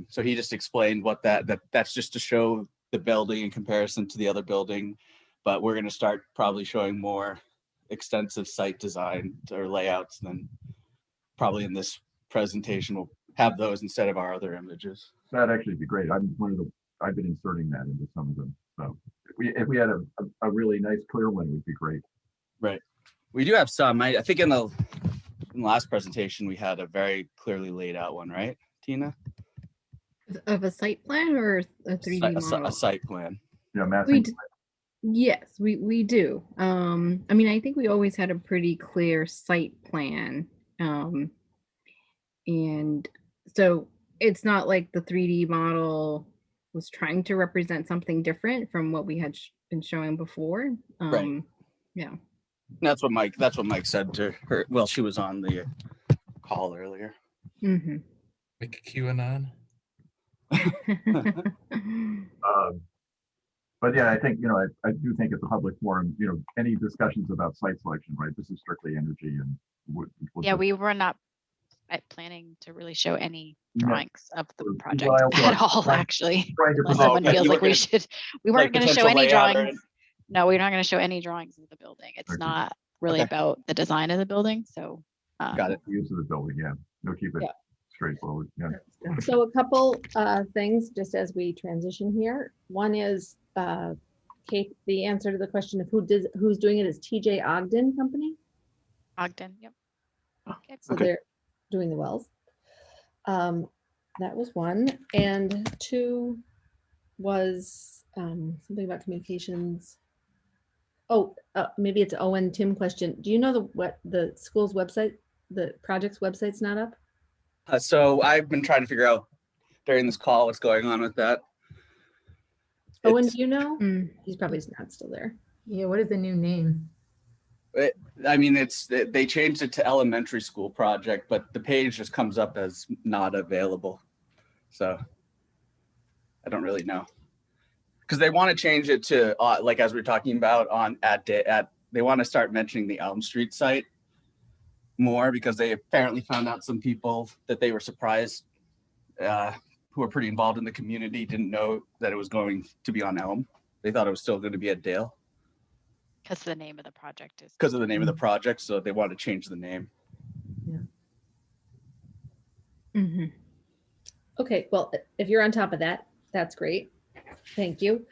So he just explained what that's just to show the building in comparison to the other building, but we're going to start probably showing more extensive site design or layouts than probably in this presentation. We'll have those instead of our other images. That'd actually be great. I've been inserting that into some of them. So if we had a really nice clear one, it would be great. Right. We do have some. I think in the last presentation, we had a very clearly laid out one, right, Tina? Of a site plan or a 3D model? A site plan. Yeah, We massing. Yes, we do. I mean, I think we always had a pretty clear site plan. And so it's not like the 3D model was trying to represent something different from what we had been showing before. Right. Yeah. That's what Mike said to her. Well, she was on the call earlier. Mm-hmm. Make a QAnon. But yeah, I think, I do think at the public forum, any discussions about site selection, right? This is strictly energy and Yeah, we were not planning to really show any No. drawings of the Well, project I also- at all, actually. trying to Unless promote- someone okay, feels you like were we gonna- should. We weren't going to show potential any layout or drawings. No, we're not going to show any drawings of the building. It's Okay. not really Okay. about the design of the building. So Got it. use of the building, yeah. No, keep it Yeah. straightforward. Yeah. So a couple things just as we transition here. One is Kate, the answer to the question of who's doing it is TJ Ogden Company. Ogden, yep. Okay. So Okay. they're doing the wells. That was one. And two was something about communications. Oh, maybe it's Owen Tim question. Do you know the school's website, the project's website's not up? So I've been trying to figure out during this call what's going on with that. Owen, It's- do you know? Mm. He's probably not still there. Yeah, what is the new name? I mean, they changed it to elementary school project, but the page just comes up as not available. So I don't really know. Because they want to change it to like as we're talking about they want to start mentioning the Elm Street site more because they apparently found out some people that they were surprised who are pretty involved in the community didn't know that it was going to be on Elm. They thought it was still going to be at Dale. Because the name of the project is. Because of the name of the project, so they want to change the name. Mm-hmm. Okay, well, if you're on top of that, that's great. Thank you.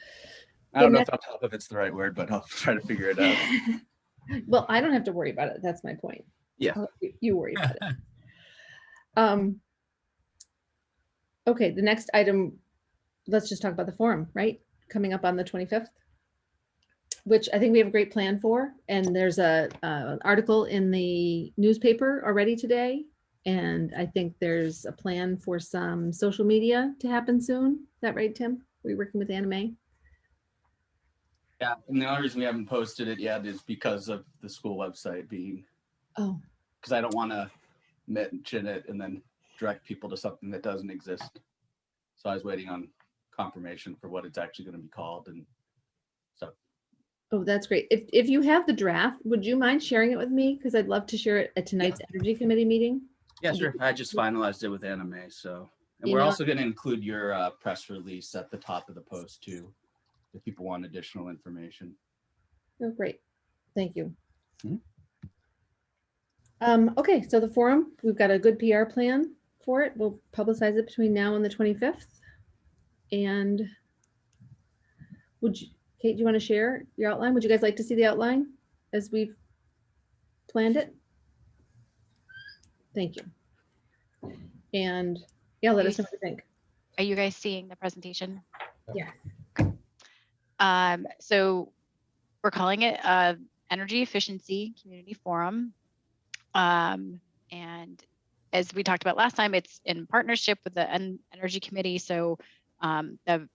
I don't know if on top of it's the right word, but I'll try to figure it out. Well, I don't have to worry about it. That's my point. Yeah. I'll let you worry about it. Okay, the next item, let's just talk about the forum, right? Coming up on the 25th, which I think we have a great plan for. And there's an article in the newspaper already today. And I think there's a plan for some social media to happen soon. Is that right, Tim? Are you working with Anime? Yeah, and the only reason we haven't posted it yet is because of the school website being, Oh, because I don't want to mention it and then direct people to something that doesn't exist. So I was waiting on confirmation for what it's actually going to be called and stuff. oh, that's great. If you have the draft, would you mind sharing it with me? Because I'd love to share it at tonight's Energy Committee meeting. Yeah, sure. I just finalized it with Anime. So, and we're Email- also going to include your press release at the top of the post too, if people want additional information. Oh, great. Thank you. Mhm. Okay, so the forum, we've got a good PR plan for it. We'll publicize it between now and the 25th. And Kate, do you want to share your outline? Would you guys like to see the outline as we've planned it? Thank you. And yeah, let us know what you think. Are you guys seeing the presentation? Yeah. So we're calling it Energy Efficiency Community Forum. And as we talked about last time, it's in partnership with the Energy Committee. So the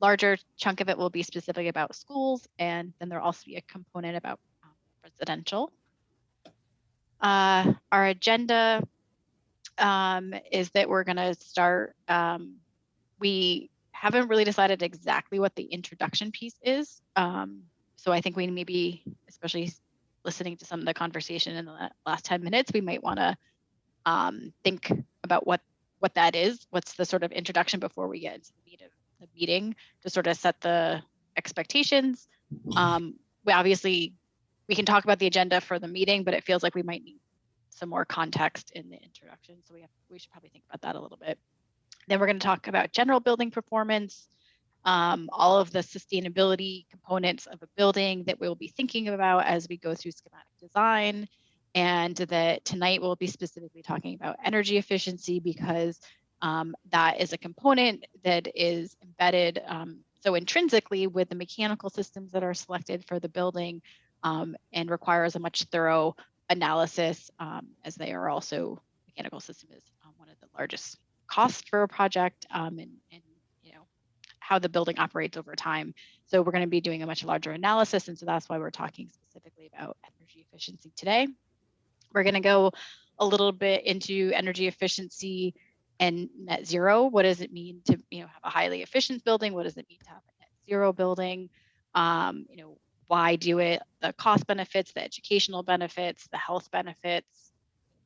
larger chunk of it will be specifically about schools, and then there'll also be a component about residential. Our agenda is that we're going to start. We haven't really decided exactly what the introduction piece is. So I think we maybe, especially listening to some of the conversation in the last 10 minutes, we might want to think about what that is. What's the sort of introduction before we get into the meat of the meeting to sort of set the expectations. We obviously, we can talk about the agenda for the meeting, but it feels like we might need some more context in the introduction. So we should probably think about that a little bit. Then we're going to talk about general building performance, all of the sustainability components of a building that we'll be thinking about as we go through schematic design. And that tonight we'll be specifically talking about energy efficiency because that is a component that is embedded so intrinsically with the mechanical systems that are selected for the building and requires a much thorough analysis as they are also, mechanical system is one of the largest costs for a project and you know how the building operates over time. So we're going to be doing a much larger analysis, and so that's why we're talking specifically about energy efficiency today. We're going to go a little bit into energy efficiency and net zero. What does it mean to have a highly efficient building? What does it mean to have a net zero building? Why do it? The cost benefits, the educational benefits, the health benefits.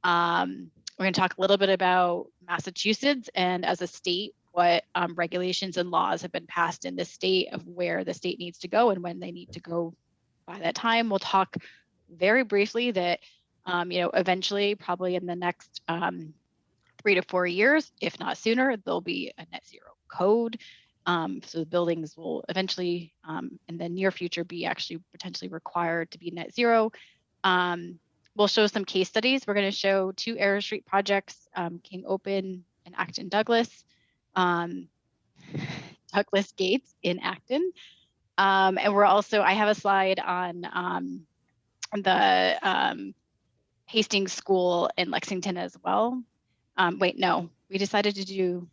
We're going to talk a little bit about Massachusetts and as a state, what regulations and laws have been passed in the state of where the state needs to go and when they need to go by that time. We'll talk very briefly that eventually, probably in the next 3 to 4 years, if not sooner, there'll be a net zero code. So the buildings will eventually, in the near future, be actually potentially required to be net zero. We'll show some case studies. We're going to show 2 Air Street projects, King Open and Acton Douglas, Douglas Gates in Acton. And we're also, I have a slide on the Hastings School in Lexington as well. Wait, no, we decided to do,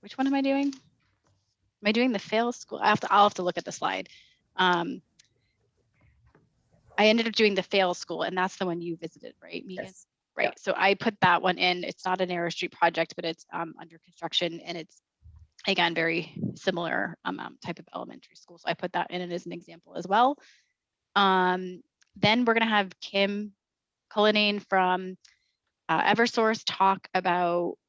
which one am I doing? Am I doing the Fail School? I'll have to look at the slide. I ended up doing the Fail School, and that's the one you visited, right, Megan? Yes. Right. Yeah. So I put that one in. It's not an Air Street project, but it's under construction, and it's again very similar type of elementary school. So I put that in as an example as well. Then we're going to have Kim Cullinane from Eversource talk about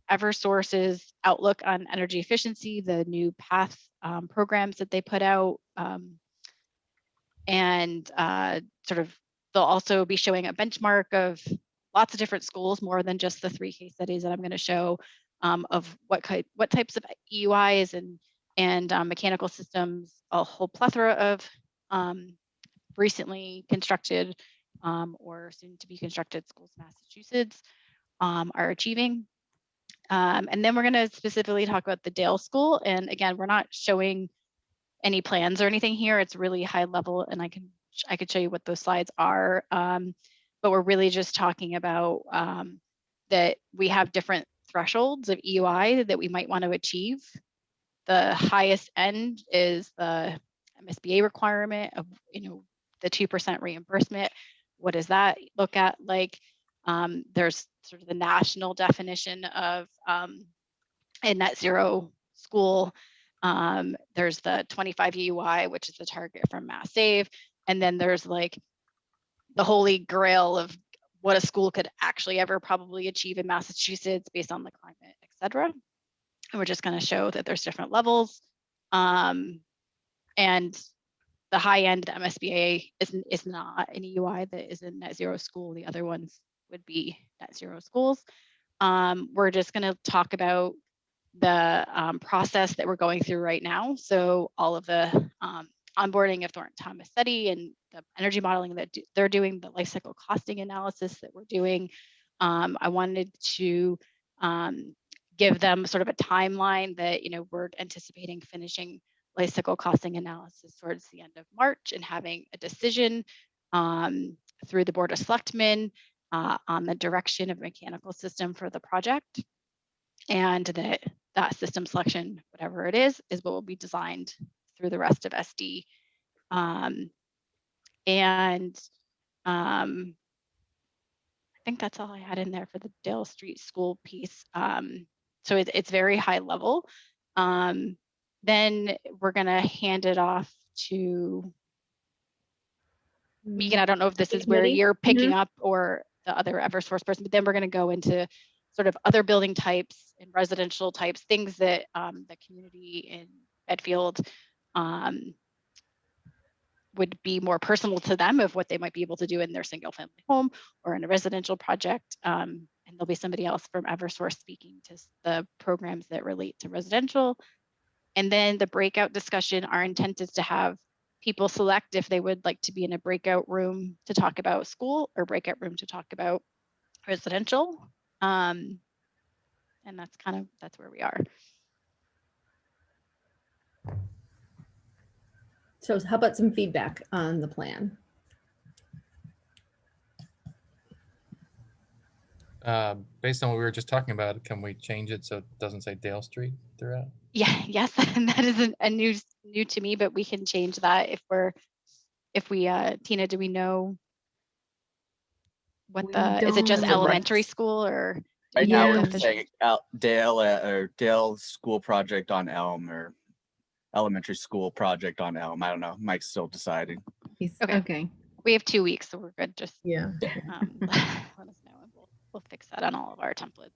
Eversource's outlook on energy efficiency, the new PATH programs that they put out, and sort of they'll also be showing a benchmark of lots of different schools, more than just the 3 case studies that I'm going to show of what types of EUIs and mechanical systems, a whole plethora of recently constructed or soon to be constructed schools in Massachusetts are achieving. And then we're going to specifically talk about the Dale School. And again, we're not showing any plans or anything here. It's really high level, and I could show you what those slides are. But we're really just talking about that we have different thresholds of EUI that we might want to achieve. The highest end is the MSBA requirement of the 2% reimbursement. What does that look at like? There's sort of the national definition of a net zero school. There's the 25 EUI, which is the target from Mass Save. And then there's like the holy grail of what a school could actually ever probably achieve in Massachusetts based on the climate, et cetera. And we're just going to show that there's different levels. And the high end MSBA is not an EUI that is a net zero school. The other ones would be net zero schools. We're just going to talk about the process that we're going through right now. So all of the onboarding of Thornton Thomas Study and the energy modeling that they're doing, the life cycle costing analysis that we're doing. I wanted to give them sort of a timeline that we're anticipating finishing life cycle costing analysis towards the end of March and having a decision through the Board of Selectmen on the direction of mechanical system for the project, and that system selection, whatever it is what will be designed through the rest of SD. I think that's all I had in there for the Dale Street School piece. So it's very high level. Then we're gonna hand it off to Megan. I don't know if this is where Committee? you're picking up or the other Eversource person, but then we're gonna go into sort of other building types and residential types, things that the community in Medfield would be more personal to them of what they might be able to do in their single family home or in a residential project. And there'll be somebody else from Eversource speaking to the programs that relate to residential. And then the breakout discussion, our intent is to have people select if they would like to be in a breakout room to talk about school or breakout room to talk about residential. And that's where we are. So how about some feedback on the plan? Based on what we were just talking about, can we change it so it doesn't say Dale Street throughout? Yeah, yes, and that isn't a new to me, but we can change that if we Tina, do we know what is it just don't. elementary school or Right you know now, the we're official- saying Dale or Dale School Project on Elm or Elementary School Project on Elm. I don't know. Mike's still deciding. Okay. We have 2 weeks, so we're good. Just Yeah. let us know, and we'll fix that on all of our templates.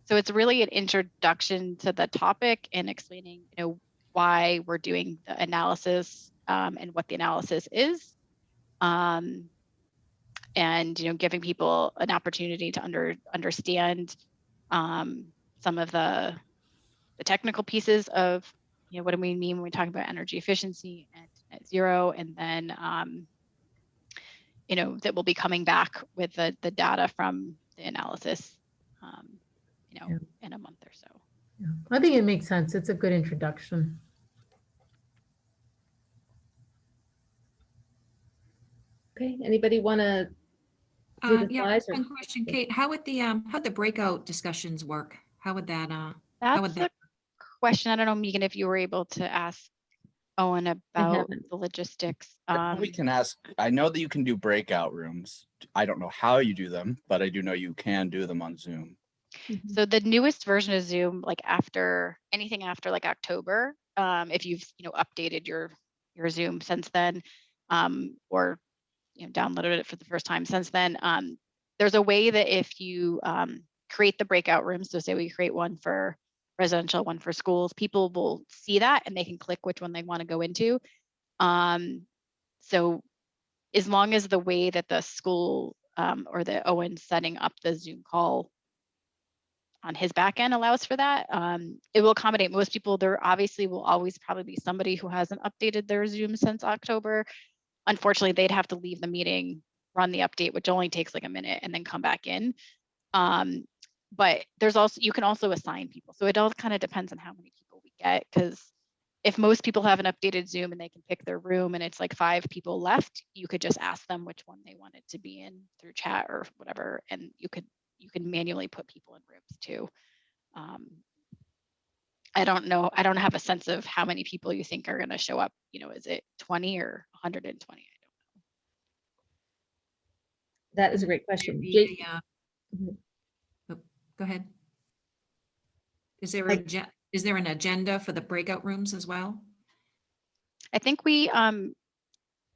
So it's really an introduction to the topic and explaining, why we're doing the analysis and what the analysis is, and giving people an opportunity to understand some of the technical pieces of what do we mean when we talk about energy efficiency and net zero, and then that we'll be coming back with the data from the analysis in a month or so. Yeah. I think it makes sense. It's a good introduction. Okay, anybody want to do the Yeah, slides? Or- one question, Kate. How would the breakout discussions work? How would that? That's a question. I don't know, Megan, if you were able to ask Owen about haven't. the logistics. We can ask. I know that you can do breakout rooms. I don't know how you do them, but I do know you can do them on Zoom. So the newest version of Zoom, like anything after like October, if you've updated your Zoom since then, or downloaded it for the first time since then, there's a way that if you create the breakout rooms, so say we create one for residential, one for schools, people will see that and they can click which one they want to go into. So as long as the way that the school or the Owen setting up the Zoom call on his back end allows for that, it will accommodate most people. There obviously will always probably be somebody who hasn't updated their Zoom since October. Unfortunately, they'd have to leave the meeting, run the update, which only takes like a minute, and then come back in. But you can also assign people. So it all kind of depends on how many people we get, because if most people have an updated Zoom and they can pick their room and it's like 5 people left, you could just ask them which one they wanted to be in through chat or whatever, and you could manually put people in rooms too. I don't know. I don't have a sense of how many people you think are going to show up. Is it 20 or 120? I don't know. That is a great question. Go ahead. Is there an agenda for the breakout rooms as well? I think we're kind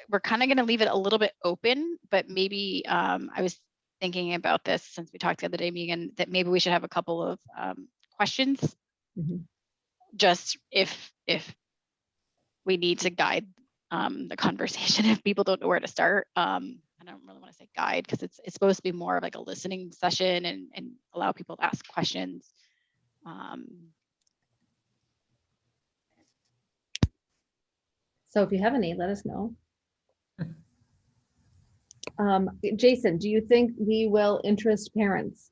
of going to leave it a little bit open, but maybe I was thinking about this since we talked the other day, Megan, that maybe we should have a couple of questions, just if we need to guide the conversation if people don't know where to start. I don't really want to say guide, because it's supposed to be more of like a listening session and allow people to ask questions. So if you have any, let us know. Jason, do you think we will interest parents?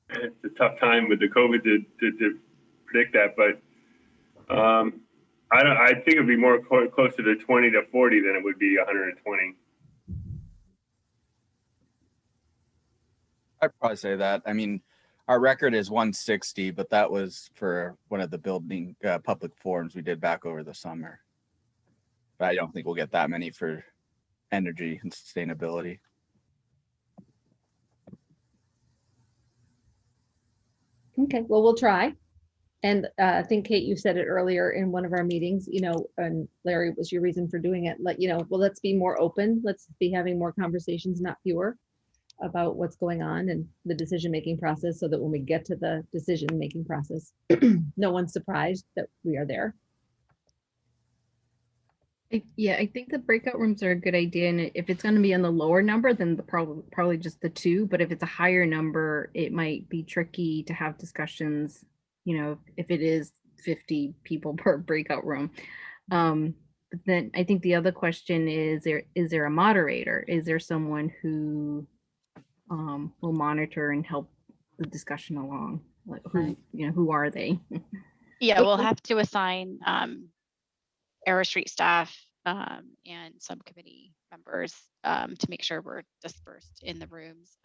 It's a tough time with the COVID to predict that, but I think it'd be more closer to 20 to 40 than it would be 120. I'd probably say that. I mean, Our record is 160, but that was for one of the building public forums we did back over the summer. But I don't think we'll get that many for energy and sustainability. Okay, well, we'll try. And I think, Kate, you said it earlier in one of our meetings, you know, and Larry, was your reason for doing it? Like, you know, well, let's be more open. Let's be having more conversations, not fewer, about what's going on and the decision-making process, so that when we get to the decision-making process, no one's surprised that we are there. Yeah, I think the breakout rooms are a good idea. And if it's going to be on the lower number, then probably just the 2. But if it's a higher number, it might be tricky to have discussions, you know, if it is 50 people per breakout room. But then I think the other question is there a moderator? Is there someone who will monitor and help the discussion along? Like who are they? Yeah, we'll have to assign Arrow Street staff and subcommittee members to make sure we're dispersed in the rooms.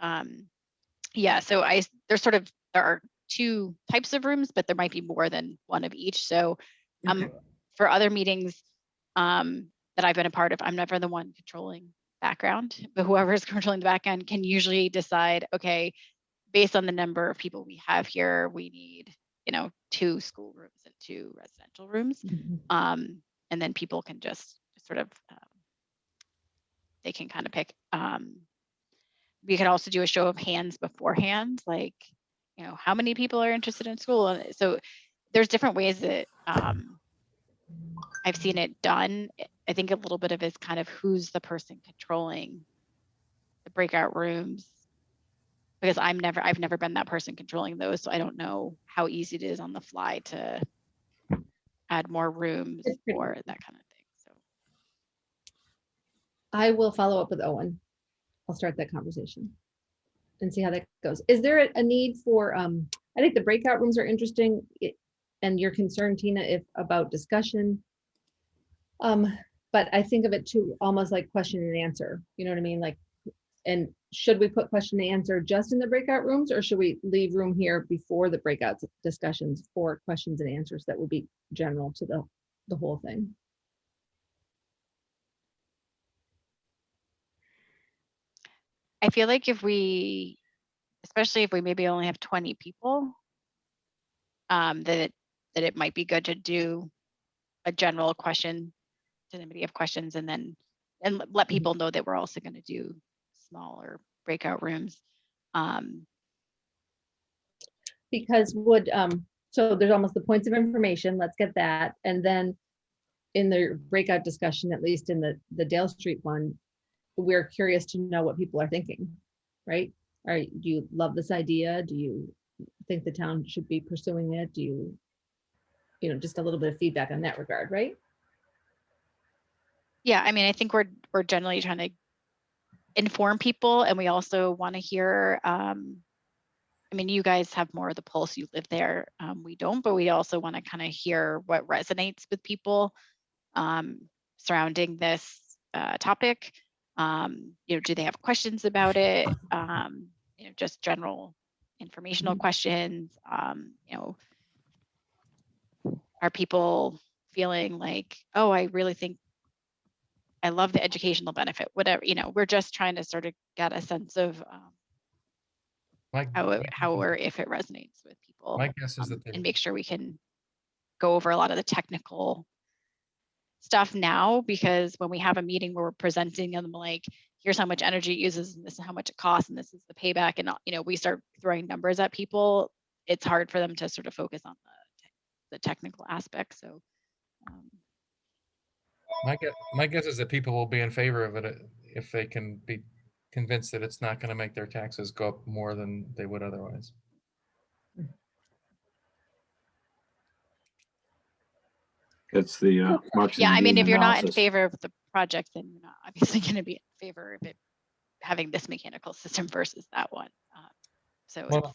Yeah, so there are 2 types of rooms, but there might be more than one of each. So for other meetings that I've been a part of, I'm never the one controlling background, but whoever's controlling the background can usually decide, okay, based on the number of people we have here, we need, you know, 2 school rooms and 2 residential rooms. And then people can just sort of, they can kind of pick. We could also do a show of hands beforehand, like, you know, how many people are interested in school. And so there's different ways that I've seen it done. I think a little bit of it is kind of who's the person controlling the breakout rooms, because I've never been that person controlling those. So I don't know how easy it is on the fly to add more rooms or that kind of thing. So I will follow up with Owen. I'll start that conversation and see how that goes. Is there a need for, I think the breakout rooms are interesting, and you're concerned, Tina, about discussion. But I think of it too, almost like question and answer, you know what I mean? Like, and should we put question and answer just in the breakout rooms, or should we leave room here before the breakout discussions for questions and answers that would be general to the whole thing? I feel like especially if we maybe only have 20 people, that it might be good to do a general question, anonymity of questions, and let people know that we're also going to do smaller breakout rooms. Because so there's almost the points of information, let's get that. And then in the breakout discussion, at least in the Dale Street one, we're curious to know what people are thinking, right? Do you love this idea? Do you think the town should be pursuing it? Do you know, just a little bit of feedback on that regard, right? Yeah, I mean, I think we're generally trying to inform people, and we also want to hear, I mean, you guys have more of the pulse, you live there, we don't, but we also want to kind of hear what resonates with people surrounding this topic. You know, do they have questions about it? You know, just general informational questions. You know, are people feeling like, oh, I really think I love the educational benefit, whatever, you know, we're just trying to sort of get a sense of how or if it resonates with people. My guess is that and make sure we can go over a lot of the technical stuff now, because when we have a meeting where we're presenting them, like, here's how much energy it uses, and this is how much it costs, and this is the payback, and you know, we start throwing numbers at people, it's hard for them to sort of focus on the technical aspects. So my guess is that people will be in favor of it if they can be convinced that it's not going to make their taxes go up more than they would otherwise. It's the Marx yeah, I mean, if you're not in analysis. favor of the project, then you're not obviously going to be in favor of it having this mechanical system versus that one. So well,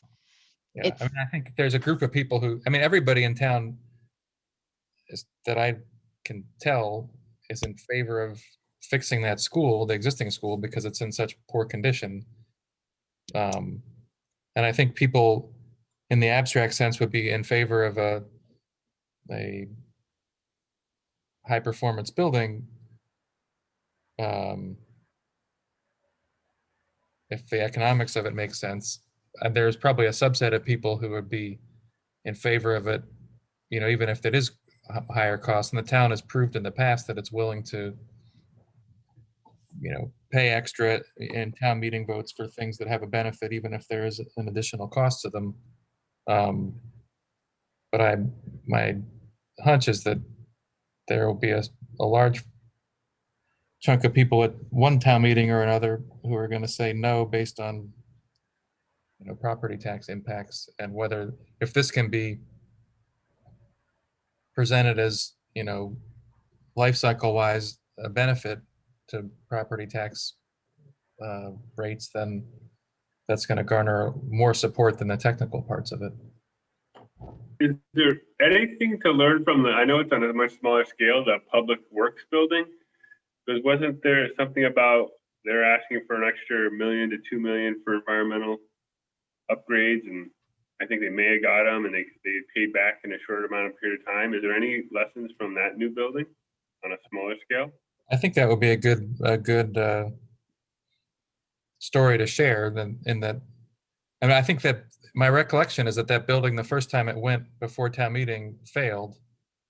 yeah, I mean, I think there's a group of people who, I mean, everybody in town that I can tell is in favor of fixing that school, the existing school, because it's in such poor condition. And I think people in the abstract sense would be in favor of a high performance building, if the economics of it makes sense. And there's probably a subset of people who would be in favor of it, you know, even if it is higher cost. And the town has proved in the past that it's willing to, you know, pay extra in town meeting votes for things that have a benefit, even if there is an additional cost to them. But my hunch is that there will be a large chunk of people at one town meeting or another who are going to say no based on, you know, property tax impacts, and whether, if this can be presented as, you know, life cycle wise a benefit to property tax rates, then that's going to garner more support than the technical parts of it. Is there anything to learn from I know it's on a much smaller scale, the public works building? Because wasn't there something about they're asking for an extra $1 million to $2 million for environmental upgrades, and I think they may have got them and they paid back in a short amount of period of time. Is there any lessons from that new building on a smaller scale? I think that would be a good story to share. Then, in that, I mean, I think that my recollection is that that building, the first time it went before town meeting, failed.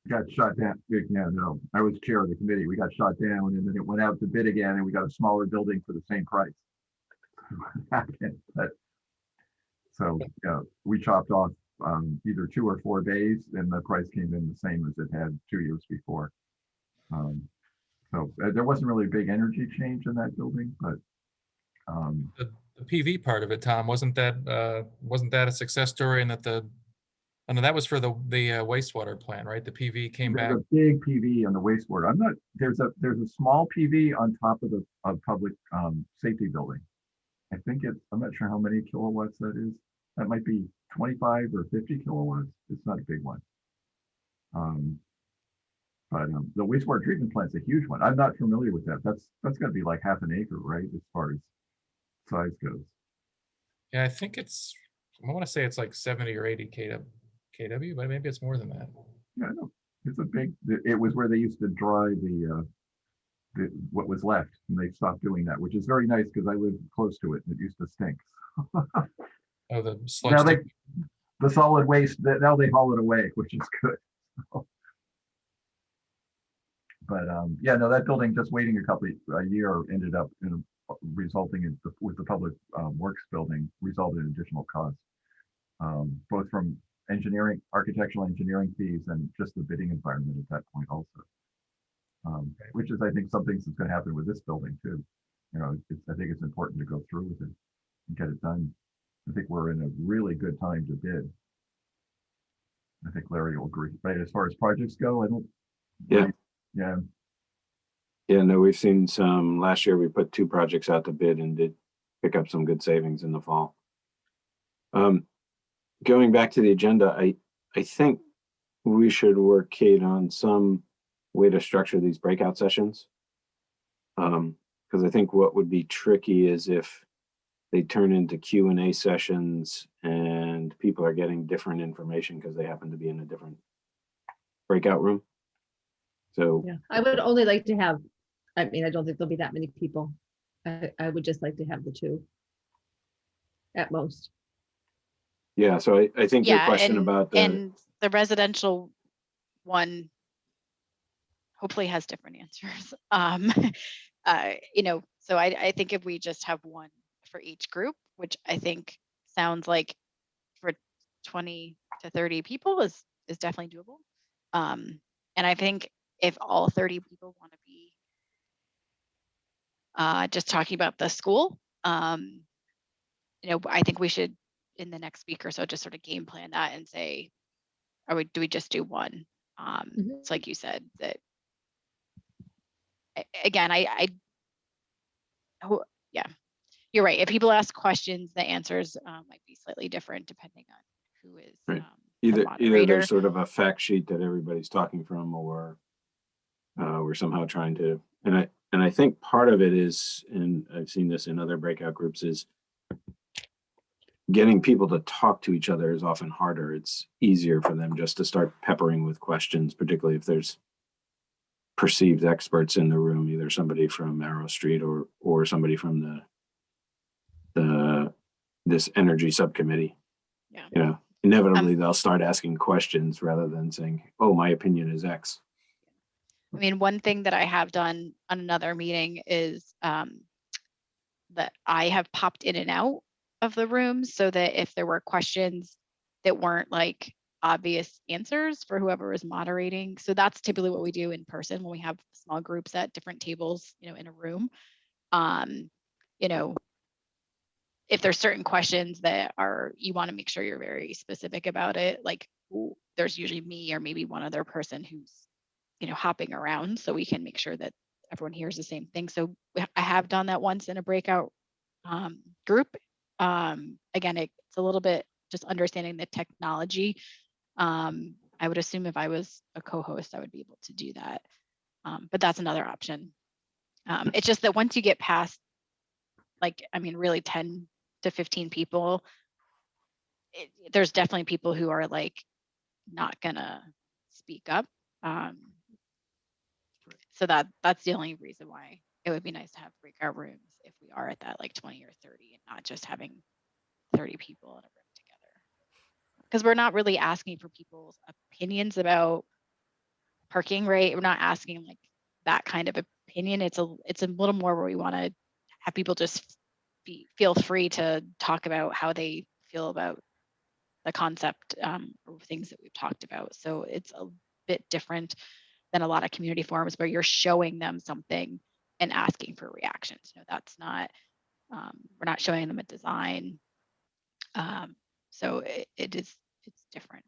Got shot down. Yeah, no, I was chair of the committee. We got shot down and then it went out to bid again and we got a smaller building for the same price. So yeah, we chopped off either 2 or 4 days and the price came in the same as it had 2 years before. So there wasn't really a big energy change in that building, but The PV part of it, Tom, wasn't that a success story? And that I know that was for the wastewater plant, right? The PV came back. there's a big PV on the wastewater. There's a small PV on top of the public safety building. I think I'm not sure how many kilowatts that is. That might be 25 or 50 kilowatts. It's not a big one. But the wastewater treatment plant's a huge one. I'm not familiar with that. That's got to be like half an acre, right? As far as size goes. Yeah, I think I want to say it's like 70 or 80 kW, but maybe it's more than that. Yeah, no, it's a big. It was where they used to dry the what was left, and they stopped doing that, which is very nice because I live close to it and it used to stink. Oh, the sludge. Now the solid waste. Now they haul it away, which is good. But yeah, no, that building just waiting a year ended up resulting in with the public works building resulted in additional costs, both from architectural engineering fees and just the bidding environment at that point also, which is I think something that's going to happen with this building too. You know, I think it's important to go through with it and get it done. I think we're in a really good time to bid. I think Larry will agree. Right, as far as projects go, I don't. Yeah. Yeah. Yeah, no, we've seen some, last year we put 2 projects out to bid and did pick up some good savings in the fall. Going back to the agenda, I think we should work, Kate, on some way to structure these breakout sessions. Because I think what would be tricky is if they turn into Q&A sessions and people are getting different information because they happen to be in a different breakout room. So Yeah, I would only like to have, I mean, I don't think there'll be that many people. I would just like to have the 2 at most. yeah, so I think your Yeah, question about and the residential one hopefully has different answers. You know, so I think if we just have one for each group, which I think sounds like for 20 to 30 people is definitely doable. And I think if all 30 people want to be just talking about the school, you know, I think we should in the next week or so just sort of game plan that and say, do we just do one? It's like you said that again, yeah, you're right. If people ask questions, the answers might be slightly different depending on who is Right. the either moderator. there's sort of a fact sheet that everybody's talking from, or we're somehow trying to, and I think part of it is, and I've seen this in other breakout groups, is getting people to talk to each other is often harder. It's easier for them just to start peppering with questions, particularly if there's perceived experts in the room, either somebody from Arrow Street or somebody from this energy subcommittee. Yeah. You know, inevitably they'll start asking questions rather than saying, "Oh, my opinion is X." I mean, one thing that I have done on another meeting is that I have popped in and out of the room so that if there were questions that weren't like obvious answers for whoever is moderating. So that's typically what we do in person when we have small groups at different tables, you know, in a room. You know, if there's certain questions that are, you want to make sure you're very specific about it, like there's usually me or maybe one other person who's, you know, hopping around so we can make sure that everyone hears the same thing. So I have done that once in a breakout group. Again, it's a little bit just understanding the technology. I would assume if I was a co-host, I would be able to do that. But that's another option. It's just that once you get past, like, I mean, really 10 to 15 people, there's definitely people who are like not gonna speak up. So that's the only reason why it would be nice to have breakout rooms if we are at that like 20 or 30 and not just having 30 people in a room together. Because we're not really asking for people's opinions about parking, right? We're not asking like that kind of opinion. It's a little more where we want to have people just feel free to talk about how they feel about the concept or things that we've talked about. So it's a bit different than a lot of community forums where you're showing them something and asking for reactions. You know, that's not, we're not showing them a design. So it's different.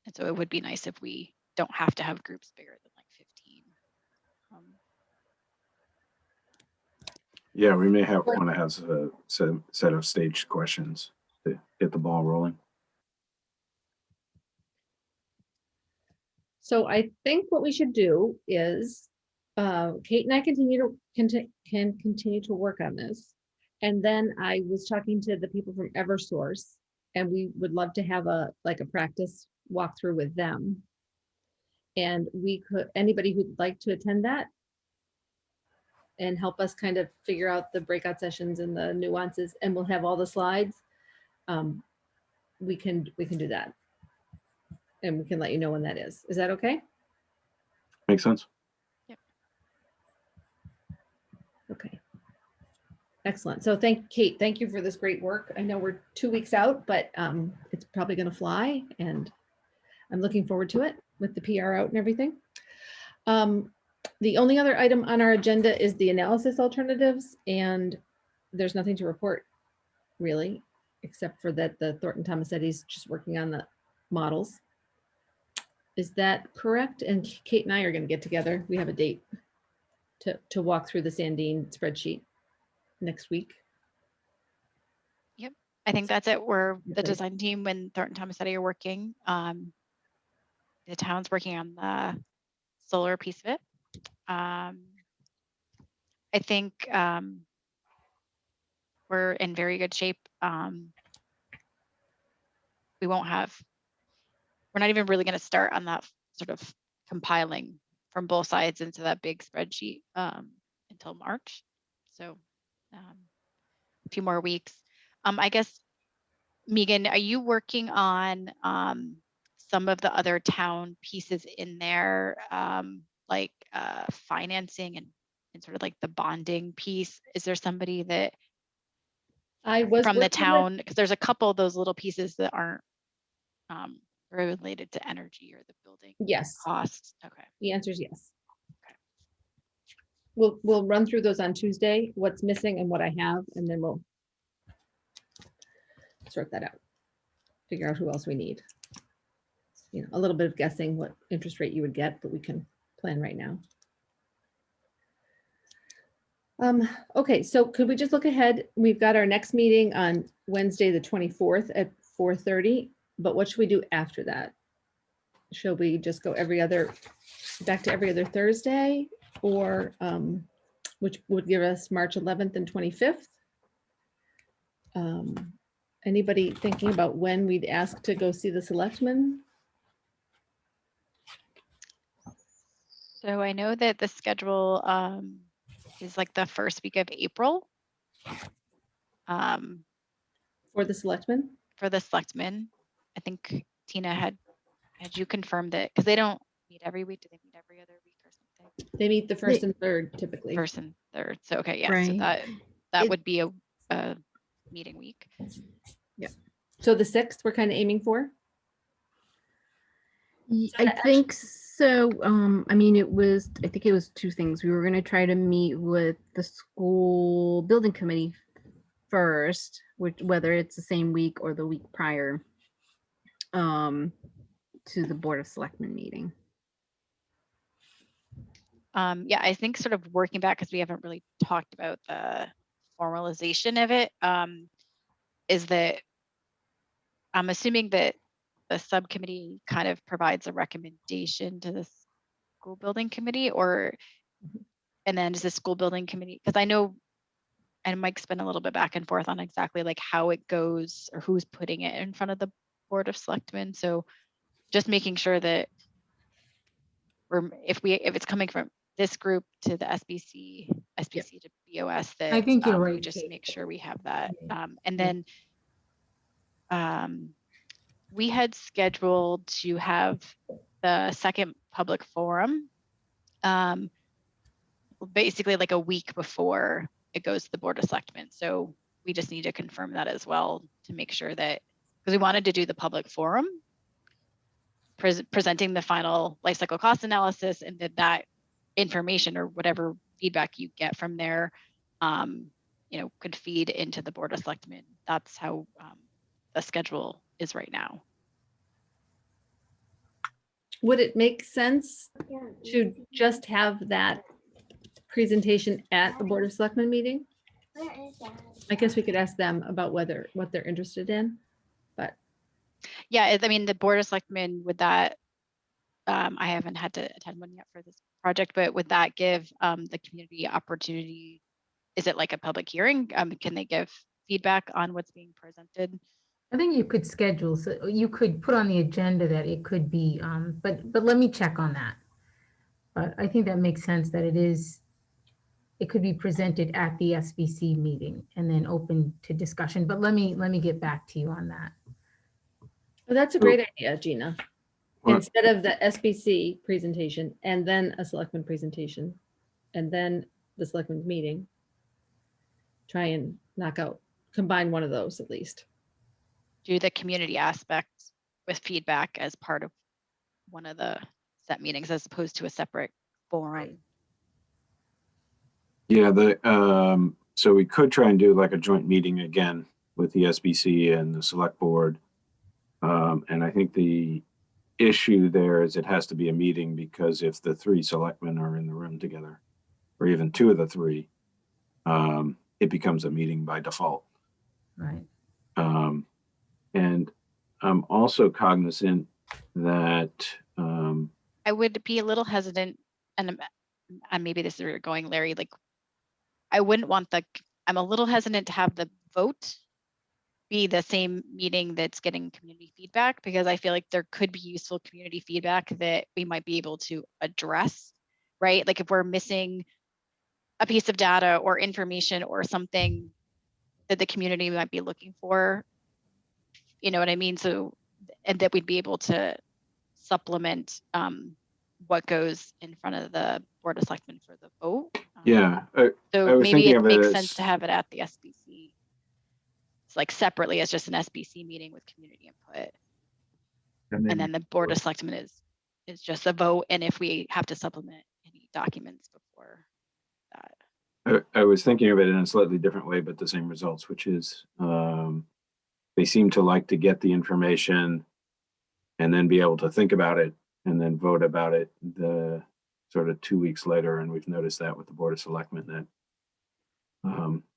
And so it would be nice if we don't have to have groups bigger than like 15. Yeah, we may want to have a set of staged questions to get the ball rolling. So I think what we should do is Kate and I can continue to work on this. And then I was talking to the people from Eversource, and we would love to have a practice walkthrough with them. And anybody who'd like to attend that and help us kind of figure out the breakout sessions and the nuances, and we'll have all the slides. We can do that. And we can let you know when that is. Is that okay? Makes sense. Yep. Okay. Excellent. So Kate, thank you for this great work. I know we're 2 weeks out, but it's probably going to fly, and I'm looking forward to it with the PR out and everything. The only other item on our agenda is the analysis alternatives, and there's nothing to report really, except for that the Thornton Tomasetti's just working on the models. Is that correct? And Kate and I are going to get together. We have a date to walk through the Sandine spreadsheet next week. Yep, I think that's it. We're the design team when Thornton Tomasetti are working. The town's working on the solar piece of it. I think we're in very good shape. We're not even really going to start on that sort of compiling from both sides into that big spreadsheet until March. So a few more weeks. I guess, Megan, are you working on some of the other town pieces in there, like financing and sort of like the bonding piece? Is there somebody that from the town, because there's a couple of those little pieces that aren't related to energy or the building costs? Okay. The answer is yes. Okay. We'll run through those on Tuesday, what's missing and what I have, and then we'll sort that out. Figure out who else we need. You know, a little bit of guessing what interest rate you would get, but we can plan right now. Okay, so could we just look ahead? We've got our next meeting on Wednesday, the 24th at 4:30, but what should we do after that? Should we just go back to every other Thursday, or which would give us March 11th and 25th? Anybody thinking about when we'd ask to go see the selectmen? So I know that the schedule is like the first week of April For the selectmen? for the selectmen. I think Tina had you confirmed it because they don't meet every week. Do they meet every other week or something? They meet the first and third typically. First and third. So okay, yeah. So Right. that It- would be a meeting week. So the 6th we're kind of aiming for? I think so. I mean, I think it was two things. We were going to try to meet with the school building committee first, whether it's the same week or the week prior to the Board of Selectmen meeting. Yeah, I think sort of working back because we haven't really talked about the formalization of it. Is that I'm assuming that the subcommittee kind of provides a recommendation to the school building committee, and then does the school building committee, because I know, and Mike's been a little bit back and forth on exactly like how it goes or who's putting it in front of the Board of Selectmen. So just making sure that if it's coming from this group to the SBC to BOS, that I think you're right, we just Kate. make sure we have that. And Yeah. then we had scheduled to have the second public forum basically like a week before it goes to the Board of Selectmen. So we just need to confirm that as well to make sure that, because we wanted to do the public forum presenting the final life cycle cost analysis, and that information or whatever feedback you get from there could feed into the Board of Selectmen. That's how the schedule is right now. Would it make sense to just have that presentation at the Board of Selectmen meeting? I guess we could ask them about what they're interested in, but. Yeah, I mean, the Board of Selectmen, would that, I haven't had to attend one yet for this project, but would that give the community opportunity? Is it like a public hearing? Can they give feedback on what's being presented? I think you could schedule, so you could put on the agenda that it could be, but let me check on that. But I think that makes sense that it could be presented at the SBC meeting and then open to discussion. But let me get back to you on that. Well, that's a great idea, Gina. Well- Instead of the SBC presentation and then a selectman presentation and then the selectmen's meeting, try and combine one of those at least. Do the community aspect with feedback as part of one of the set meetings as opposed to a separate forum. Yeah, so we could try and do like a joint meeting again with the SBC and the select board. And I think the issue there is it has to be a meeting, because if the 3 selectmen are in the room together, or even 2 of the 3, it becomes a meeting by default. Right. And I'm also cognizant that I would be a little hesitant, and maybe this is where you're going, Larry, like I wouldn't want I'm a little hesitant to have the vote be the same meeting that's getting community feedback, because I feel like there could be useful community feedback that we might be able to address, right? Like if we're missing a piece of data or information or something that the community might be looking for, you know what I mean? So, and that we'd be able to supplement what goes in front of the Board of Selectmen for the vote. yeah, So was maybe thinking it of it makes as- sense to have it at the SBC. It's like separately as just an SBC meeting with community input. And then the Board of Selectmen is just a vote. And if we have to supplement any documents before that. I was thinking of it in a slightly different way, but the same results, which is they seem to like to get the information and then be able to think about it and then vote about it the sort of 2 weeks later. And we've noticed that with the Board of Selectmen that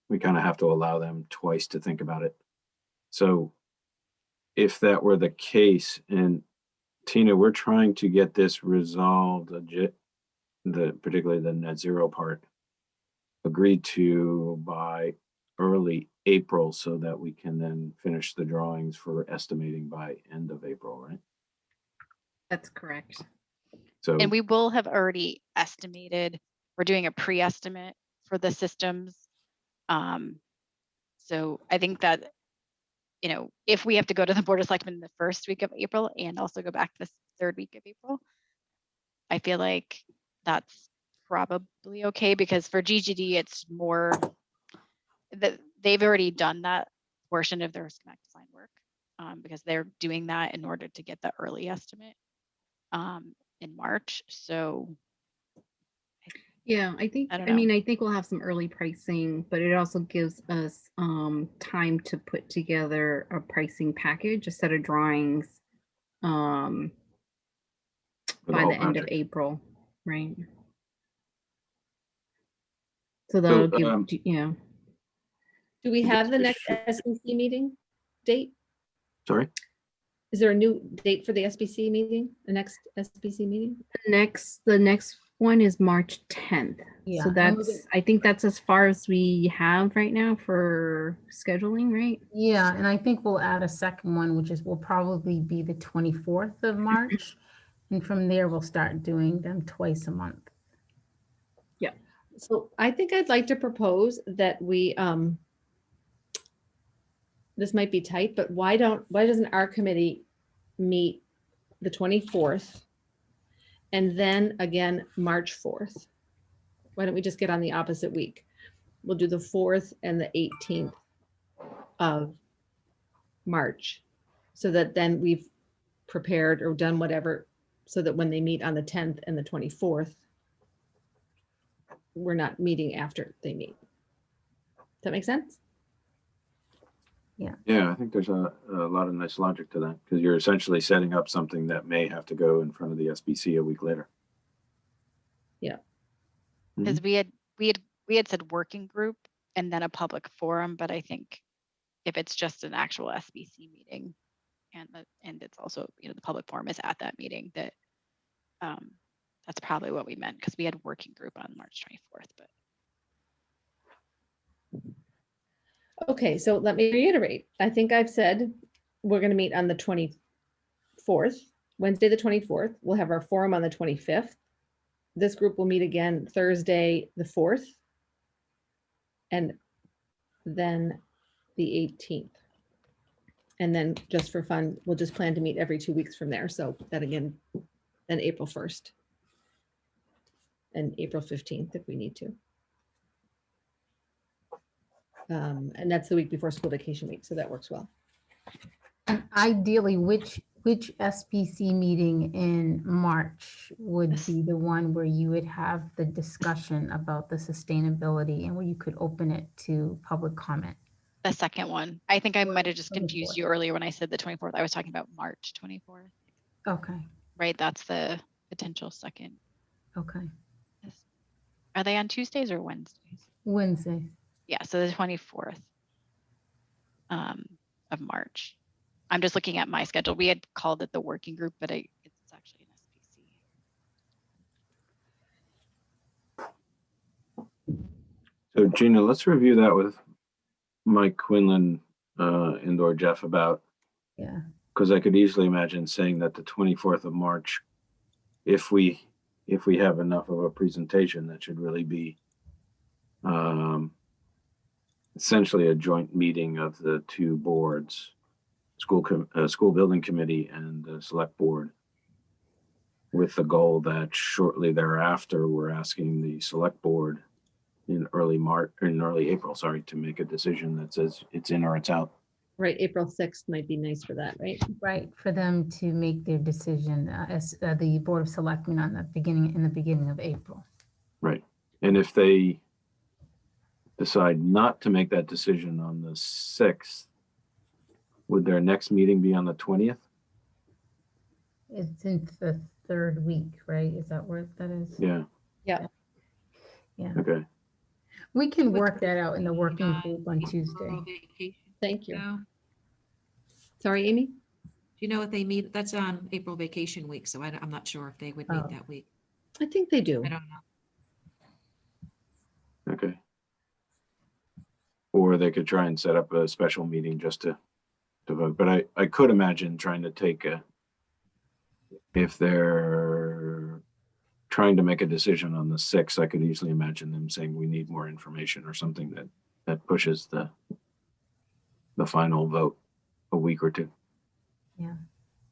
we kind of have to allow them twice to think about it. So if that were the case, and Tina, we're trying to get this resolved, particularly the net zero part, agreed to by early early April so that we can then finish the drawings for estimating by end of April, right? That's correct. So, And we will have already estimated, we're doing a pre-estimate for the systems. So I think that, you know, if we have to go to the Board of Selectmen the first week of April and also go back the third week of April, I feel like that's probably okay, because for GGD, it's more that they've already done that portion of their schematic design work, because they're doing that in order to get the early estimate in March. So Yeah, I think, I don't I mean, know. I think we'll have some early pricing, but it also gives us time to put together a pricing package, a set of drawings for by whole the end of project. April, right? So that'll give, yeah. Do we I have the guess next SBC meeting date? Sorry? Is there a new date for the SBC meeting, the next SBC meeting? The next one is March 10th. Yeah, So and that's, I think that's as far as we have right now for scheduling, right? Yeah, and I think we'll add a second one, which is will probably be the 24th of March. And from there, we'll start doing them twice a month. So I think I'd like to propose that we, this might be tight, but why doesn't our committee meet the 24th and then again, March 4th? Why don't we just get on the opposite week? We'll do the 4th and the 18th of March, so that then we've prepared or done whatever, so that when they meet on the 10th and the 24th, we're not meeting after they meet. Does that make sense? Yeah, I think there's a lot of nice logic to that, because you're essentially setting up something that may have to go in front of the SBC a week later. Because we had said working group and then a public forum, but I think if it's just an actual SBC meeting and it's also, you know, the public forum is at that meeting, that that's probably what we meant, because we had working group on March 24th. But Okay, so let me reiterate. I think I've said we're going to meet on the 24th, Wednesday, the 24th. We'll have our forum on the 25th. This group will meet again Thursday, the 4th, and then the 18th. And then just for fun, we'll just plan to meet every 2 weeks from there. So that again, then April 1st and April 15th if we need to. And that's the week before school vacation week, so that works well. And ideally, which SBC meeting in March would be the one where you would have the discussion about the sustainability and where you could open it to public comment? the second one, I think I might have just 24th. confused you earlier when I said the 24th. I was talking about March 24th, Okay, right? That's the potential second. okay. Are they on Tuesdays or Wednesdays? Wednesday. Yeah, so the 24th of March. I'm just looking at my schedule. We had called it the working group, but it's actually an SPC. So Gina, let's review that with Mike Quinlan and or Jeff about, Yeah. because I could easily imagine saying that the 24th of March, if we have enough of a presentation, that should really be essentially a joint meeting of the two boards, school building committee and the select board, with the goal that shortly thereafter, we're asking the select board in early April, to make a decision that says it's in or it's out. Right, April 6th might be nice for that, right? Right, for them to make their decision as the Board of Selectmen in the beginning of April. Right. And if they decide not to make that decision on the 6th, would their next meeting be on the 20th? It's in the third week, right? Is that where that is? Yeah. Yeah. Yeah. Okay. We can work that out in the working group on Tuesday. Vacation Thank you. now? Sorry, Amy? Do you know if they meet? That's on April vacation week, so I'm not sure if they would meet Oh. that week. I think they do. I don't know. Okay. or they could try and set up a special meeting just to vote. But I could imagine trying to take if they're trying to make a decision on the 6th, I could easily imagine them saying we need more information or something that pushes the final vote a week or two.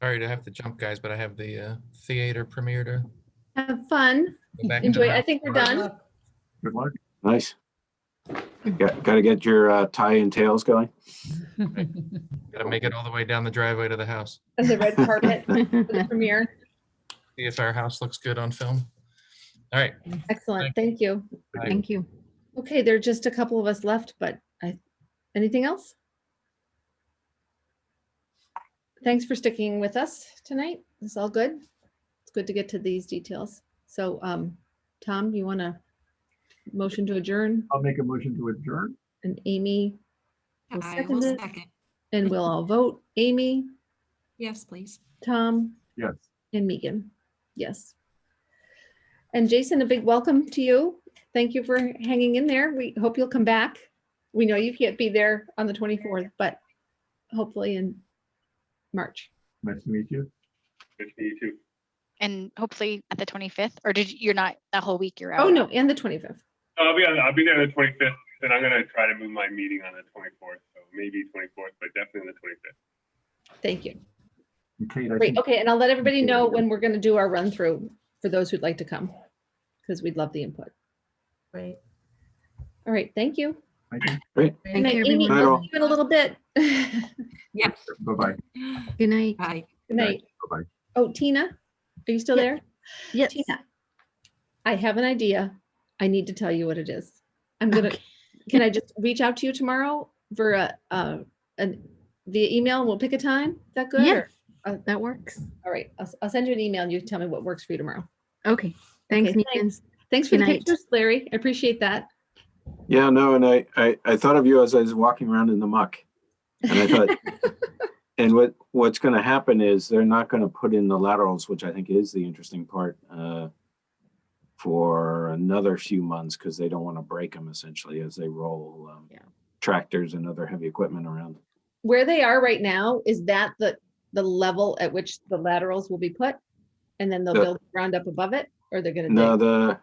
Sorry to have to jump, guys, but I have the theater premiere to Have fun. go back into Enjoy. the I think we're done. Good luck. Nice. Got to get your tie and tails going. Gotta make it all the way down the driveway to the house. And the red carpet for the premiere. See if our house looks good on film. All right. Excellent. Thank you. Thank you. Okay, there are just a couple of us left, but anything else? Thanks for sticking with us tonight. It's all good. It's good to get to these details. So, Tom, you want to motion to adjourn? I'll make a motion to adjourn. And Amy will I second will it. second. And we'll all vote. Amy, Yes, please. Tom, Yes. and Megan. Yes. And Jason, a big welcome to you. Thank you for hanging in there. We hope you'll come back. We know you can't be there on the 24th, but hopefully in March. Nice to meet you. Good to meet you too. And hopefully at the 25th, or you're not that whole week you're out? Oh, no, and the 25th. I'll be there on the 25th, and I'm gonna try to move my meeting on the 24th, so maybe 24th, but definitely on the 25th. Thank you. Kate, I Great. think- Okay, and I'll let everybody know when we're going to do our run through for those who'd like to come, because we'd love the input. Great. All right, thank you. Thank you. Great. Good Thank night, you, Amy. everyone. I'll see you in a little bit. Good Bye-bye. Good night. Bye. night. Bye-bye. Oh, Tina, are you still Yep. there? Yes. Tina, I have an idea. I need to tell you what it is. I'm gonna. Can I just reach out to you tomorrow for via email? And we'll pick a time. Is that good? Yeah. Or- That works. all right. I'll send you an email and you tell me what works for you tomorrow. Okay. Thanks, Okay, Megan. Thanks for Good the night. pictures, Larry. I appreciate that. Yeah, no, and I thought of you as I was walking around in the muck. And I thought, and what's going to happen is they're not going to put in the laterals, which I think is the interesting part, for another few months because they don't want to break them essentially as they roll tractors and other heavy equipment around. Where they are right now, is that the level at which the laterals will be put? And then they'll The- build the ground up above it, or they're gonna No, dig?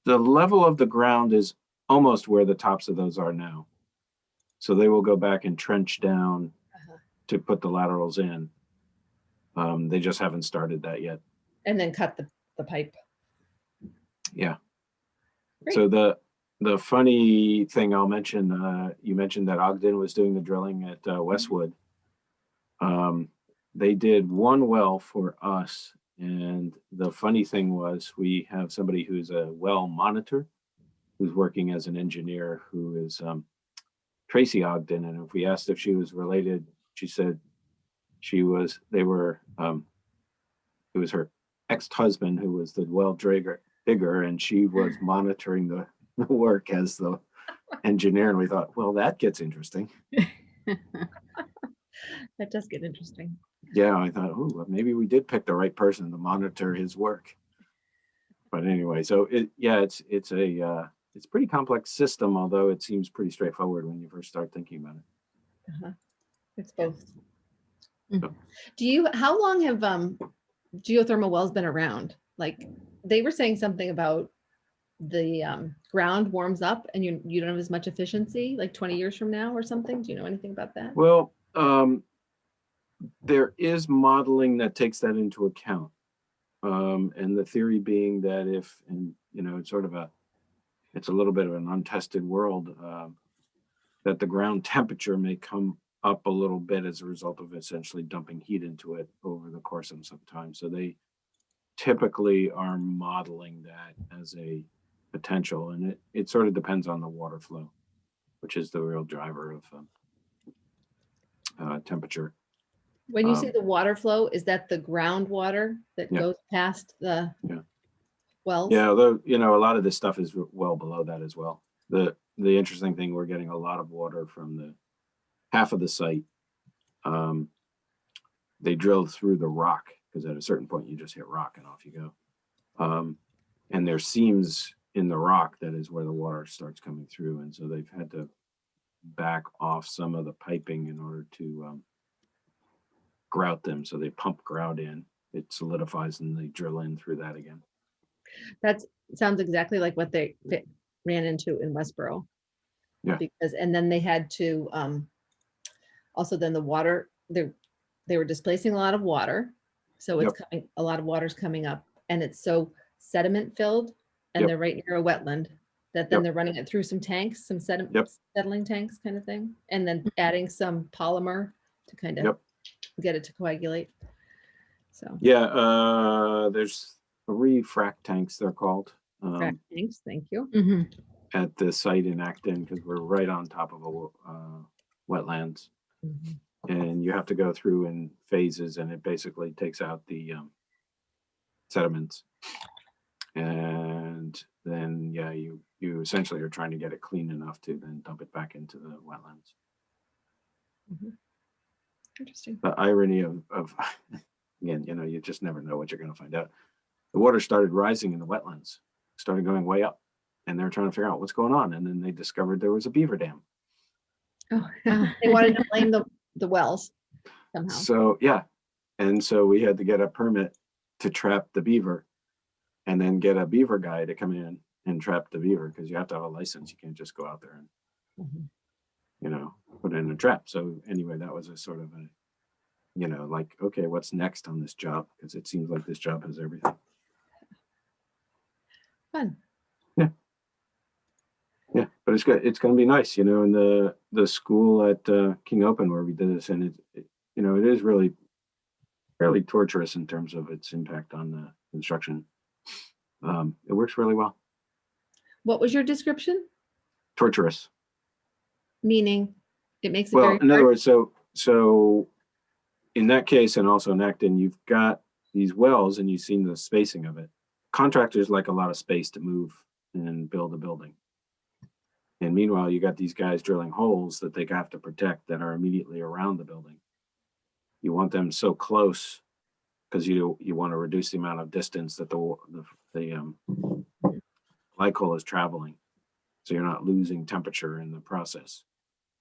the level of the ground is almost where the tops of those are now. So they will go back and trench down Uh-huh. to put the laterals in. They just haven't started that yet. And then cut the pipe. Yeah. Great. So the funny thing I'll mention, you mentioned that Ogden was doing the drilling at Westwood. They did one well for us. And the funny thing was we have somebody who's a well monitor who's working as an engineer who is Tracy Ogden. And if we asked if she was related, she said it was her ex-husband who was the well digger, and she was monitoring the work as the engineer. And we thought, well, that gets interesting. That does get interesting. Yeah, I thought, oh, maybe we did pick the right person to monitor his work. But anyway, so it's a pretty complex system, although it seems pretty straightforward when you first start thinking about it. Uh-huh. It's both. Mhm. How long have geothermal wells been around? Like, they were saying something about the ground warms up and you don't have as much efficiency, like 20 years from now or something. Do you know anything about that? Well, there is modeling that takes that into account. And the theory being that it's a little bit of an untested world, that the ground temperature may come up a little bit as a result of essentially dumping heat into it over the course of some time. So they typically are modeling that as a potential, and it sort of depends on the water flow, which is the real driver of temperature. When you say the water flow, is that the groundwater that Yeah. goes past the Yeah. wells? Yeah, although, a lot of this stuff is well below that as well. The interesting thing, we're getting a lot of water from the half of the site. They drilled through the rock because at a certain point you just hit rock and off you go. And there's seams in the rock that is where the water starts coming through. And so they've had to back off some of the piping in order to grout them. So they pump grout in, it solidifies, and they drill in through that again. That sounds exactly like what they ran into in Westboro. Yeah. Because, and then they had to, also then the water, they were displacing a lot of water. So it's coming, a lot of water's coming up, and it's so sediment filled, and they're right near a wetland, that then they're running it through some tanks, some settling tanks kind of thing, and then adding some polymer to kind of get it to coagulate. So Yeah, there's 3 frac tanks, they're called. frac tanks, thank you. At the site in Acton, because we're right on top of a wetlands. And you have to go through in phases, and it basically takes out the sediments. And then, yeah, you essentially are trying to get it clean enough to then dump it back into the wetlands. Interesting. The irony of again, you know, you just never know what you're going to find out. The water started rising in the wetlands, started going way up, and they're trying to figure out what's going on. And then they discovered there was a beaver dam. Oh, they wanted to blame the wells somehow. So yeah, and so we had to get a permit to trap the beaver, and then get a beaver guy to come in and trap the beaver, because you have to have a license. You can't just go out there and you know, put it in a trap. So anyway, that was a sort of a, you know, like, okay, what's next on this job? Because it seems like this job has everything. Fun. Yeah, but it's good. It's going to be nice, you know. And the school at King Open where we did this, and it you know, it is really fairly torturous in terms of its impact on the construction. It works really well. What was your description? Torturous. Meaning it makes it Well, very in other hard? words, so in that case, and also in Acton, you've got these wells, and you've seen the spacing of it. Contractors like a lot of space to move and build a building. And meanwhile, you got these guys drilling holes that they have to protect that are immediately around the building. You want them so close because you want to reduce the amount of distance that the glycol is traveling, so you're not losing temperature in the process.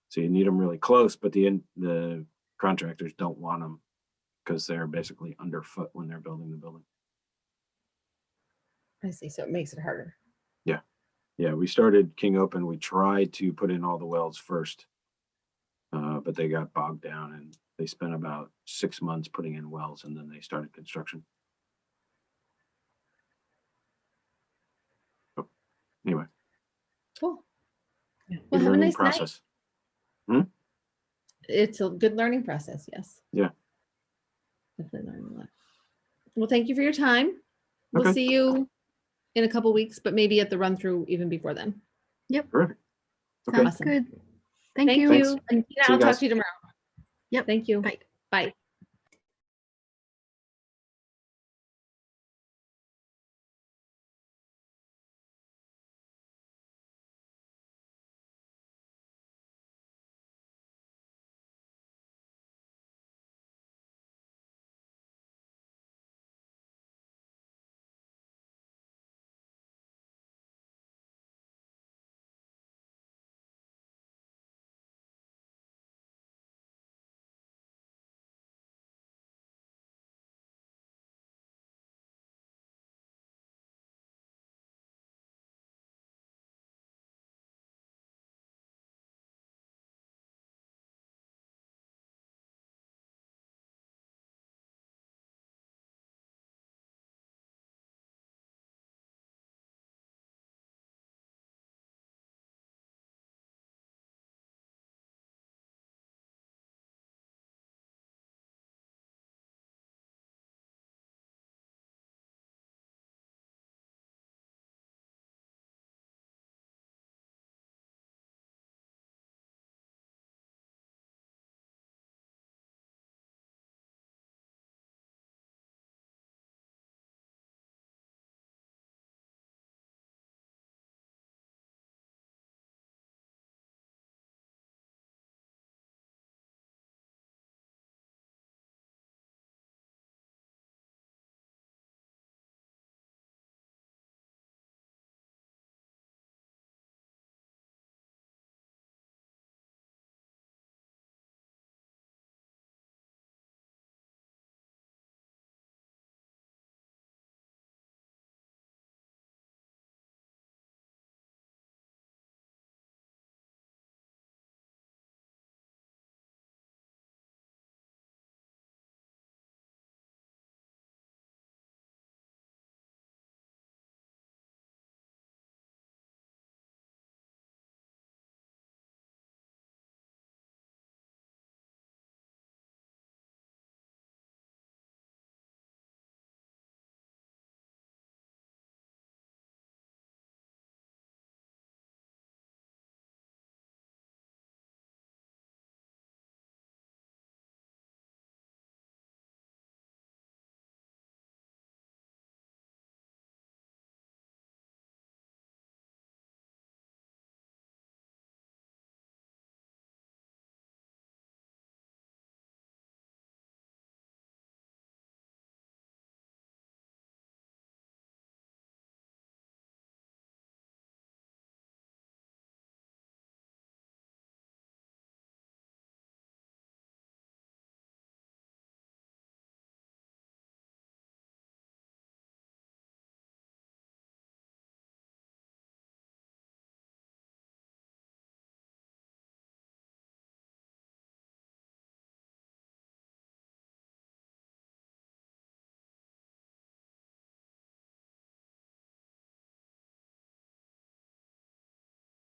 So you need them really close, but the contractors don't want them because they're basically underfoot when they're building the building. I see. So it makes it harder. Yeah, we started King Open. We tried to put in all the wells first, but they got bogged down, and they spent about 6 months putting in wells, and then they started construction. So, anyway, Cool. good Well, have a learning nice night. process. It's a good learning process. Yes. Yeah. Definitely learning a lot. Well, thank you for your time. We'll Okay. see you in a couple weeks, but maybe at the run through even before then. Perfect. Okay. Sounds Awesome. good. Thank Thank you. Thanks. you. And See you I'll talk guys. to you tomorrow. Yep. Thank you. Bye. Bye.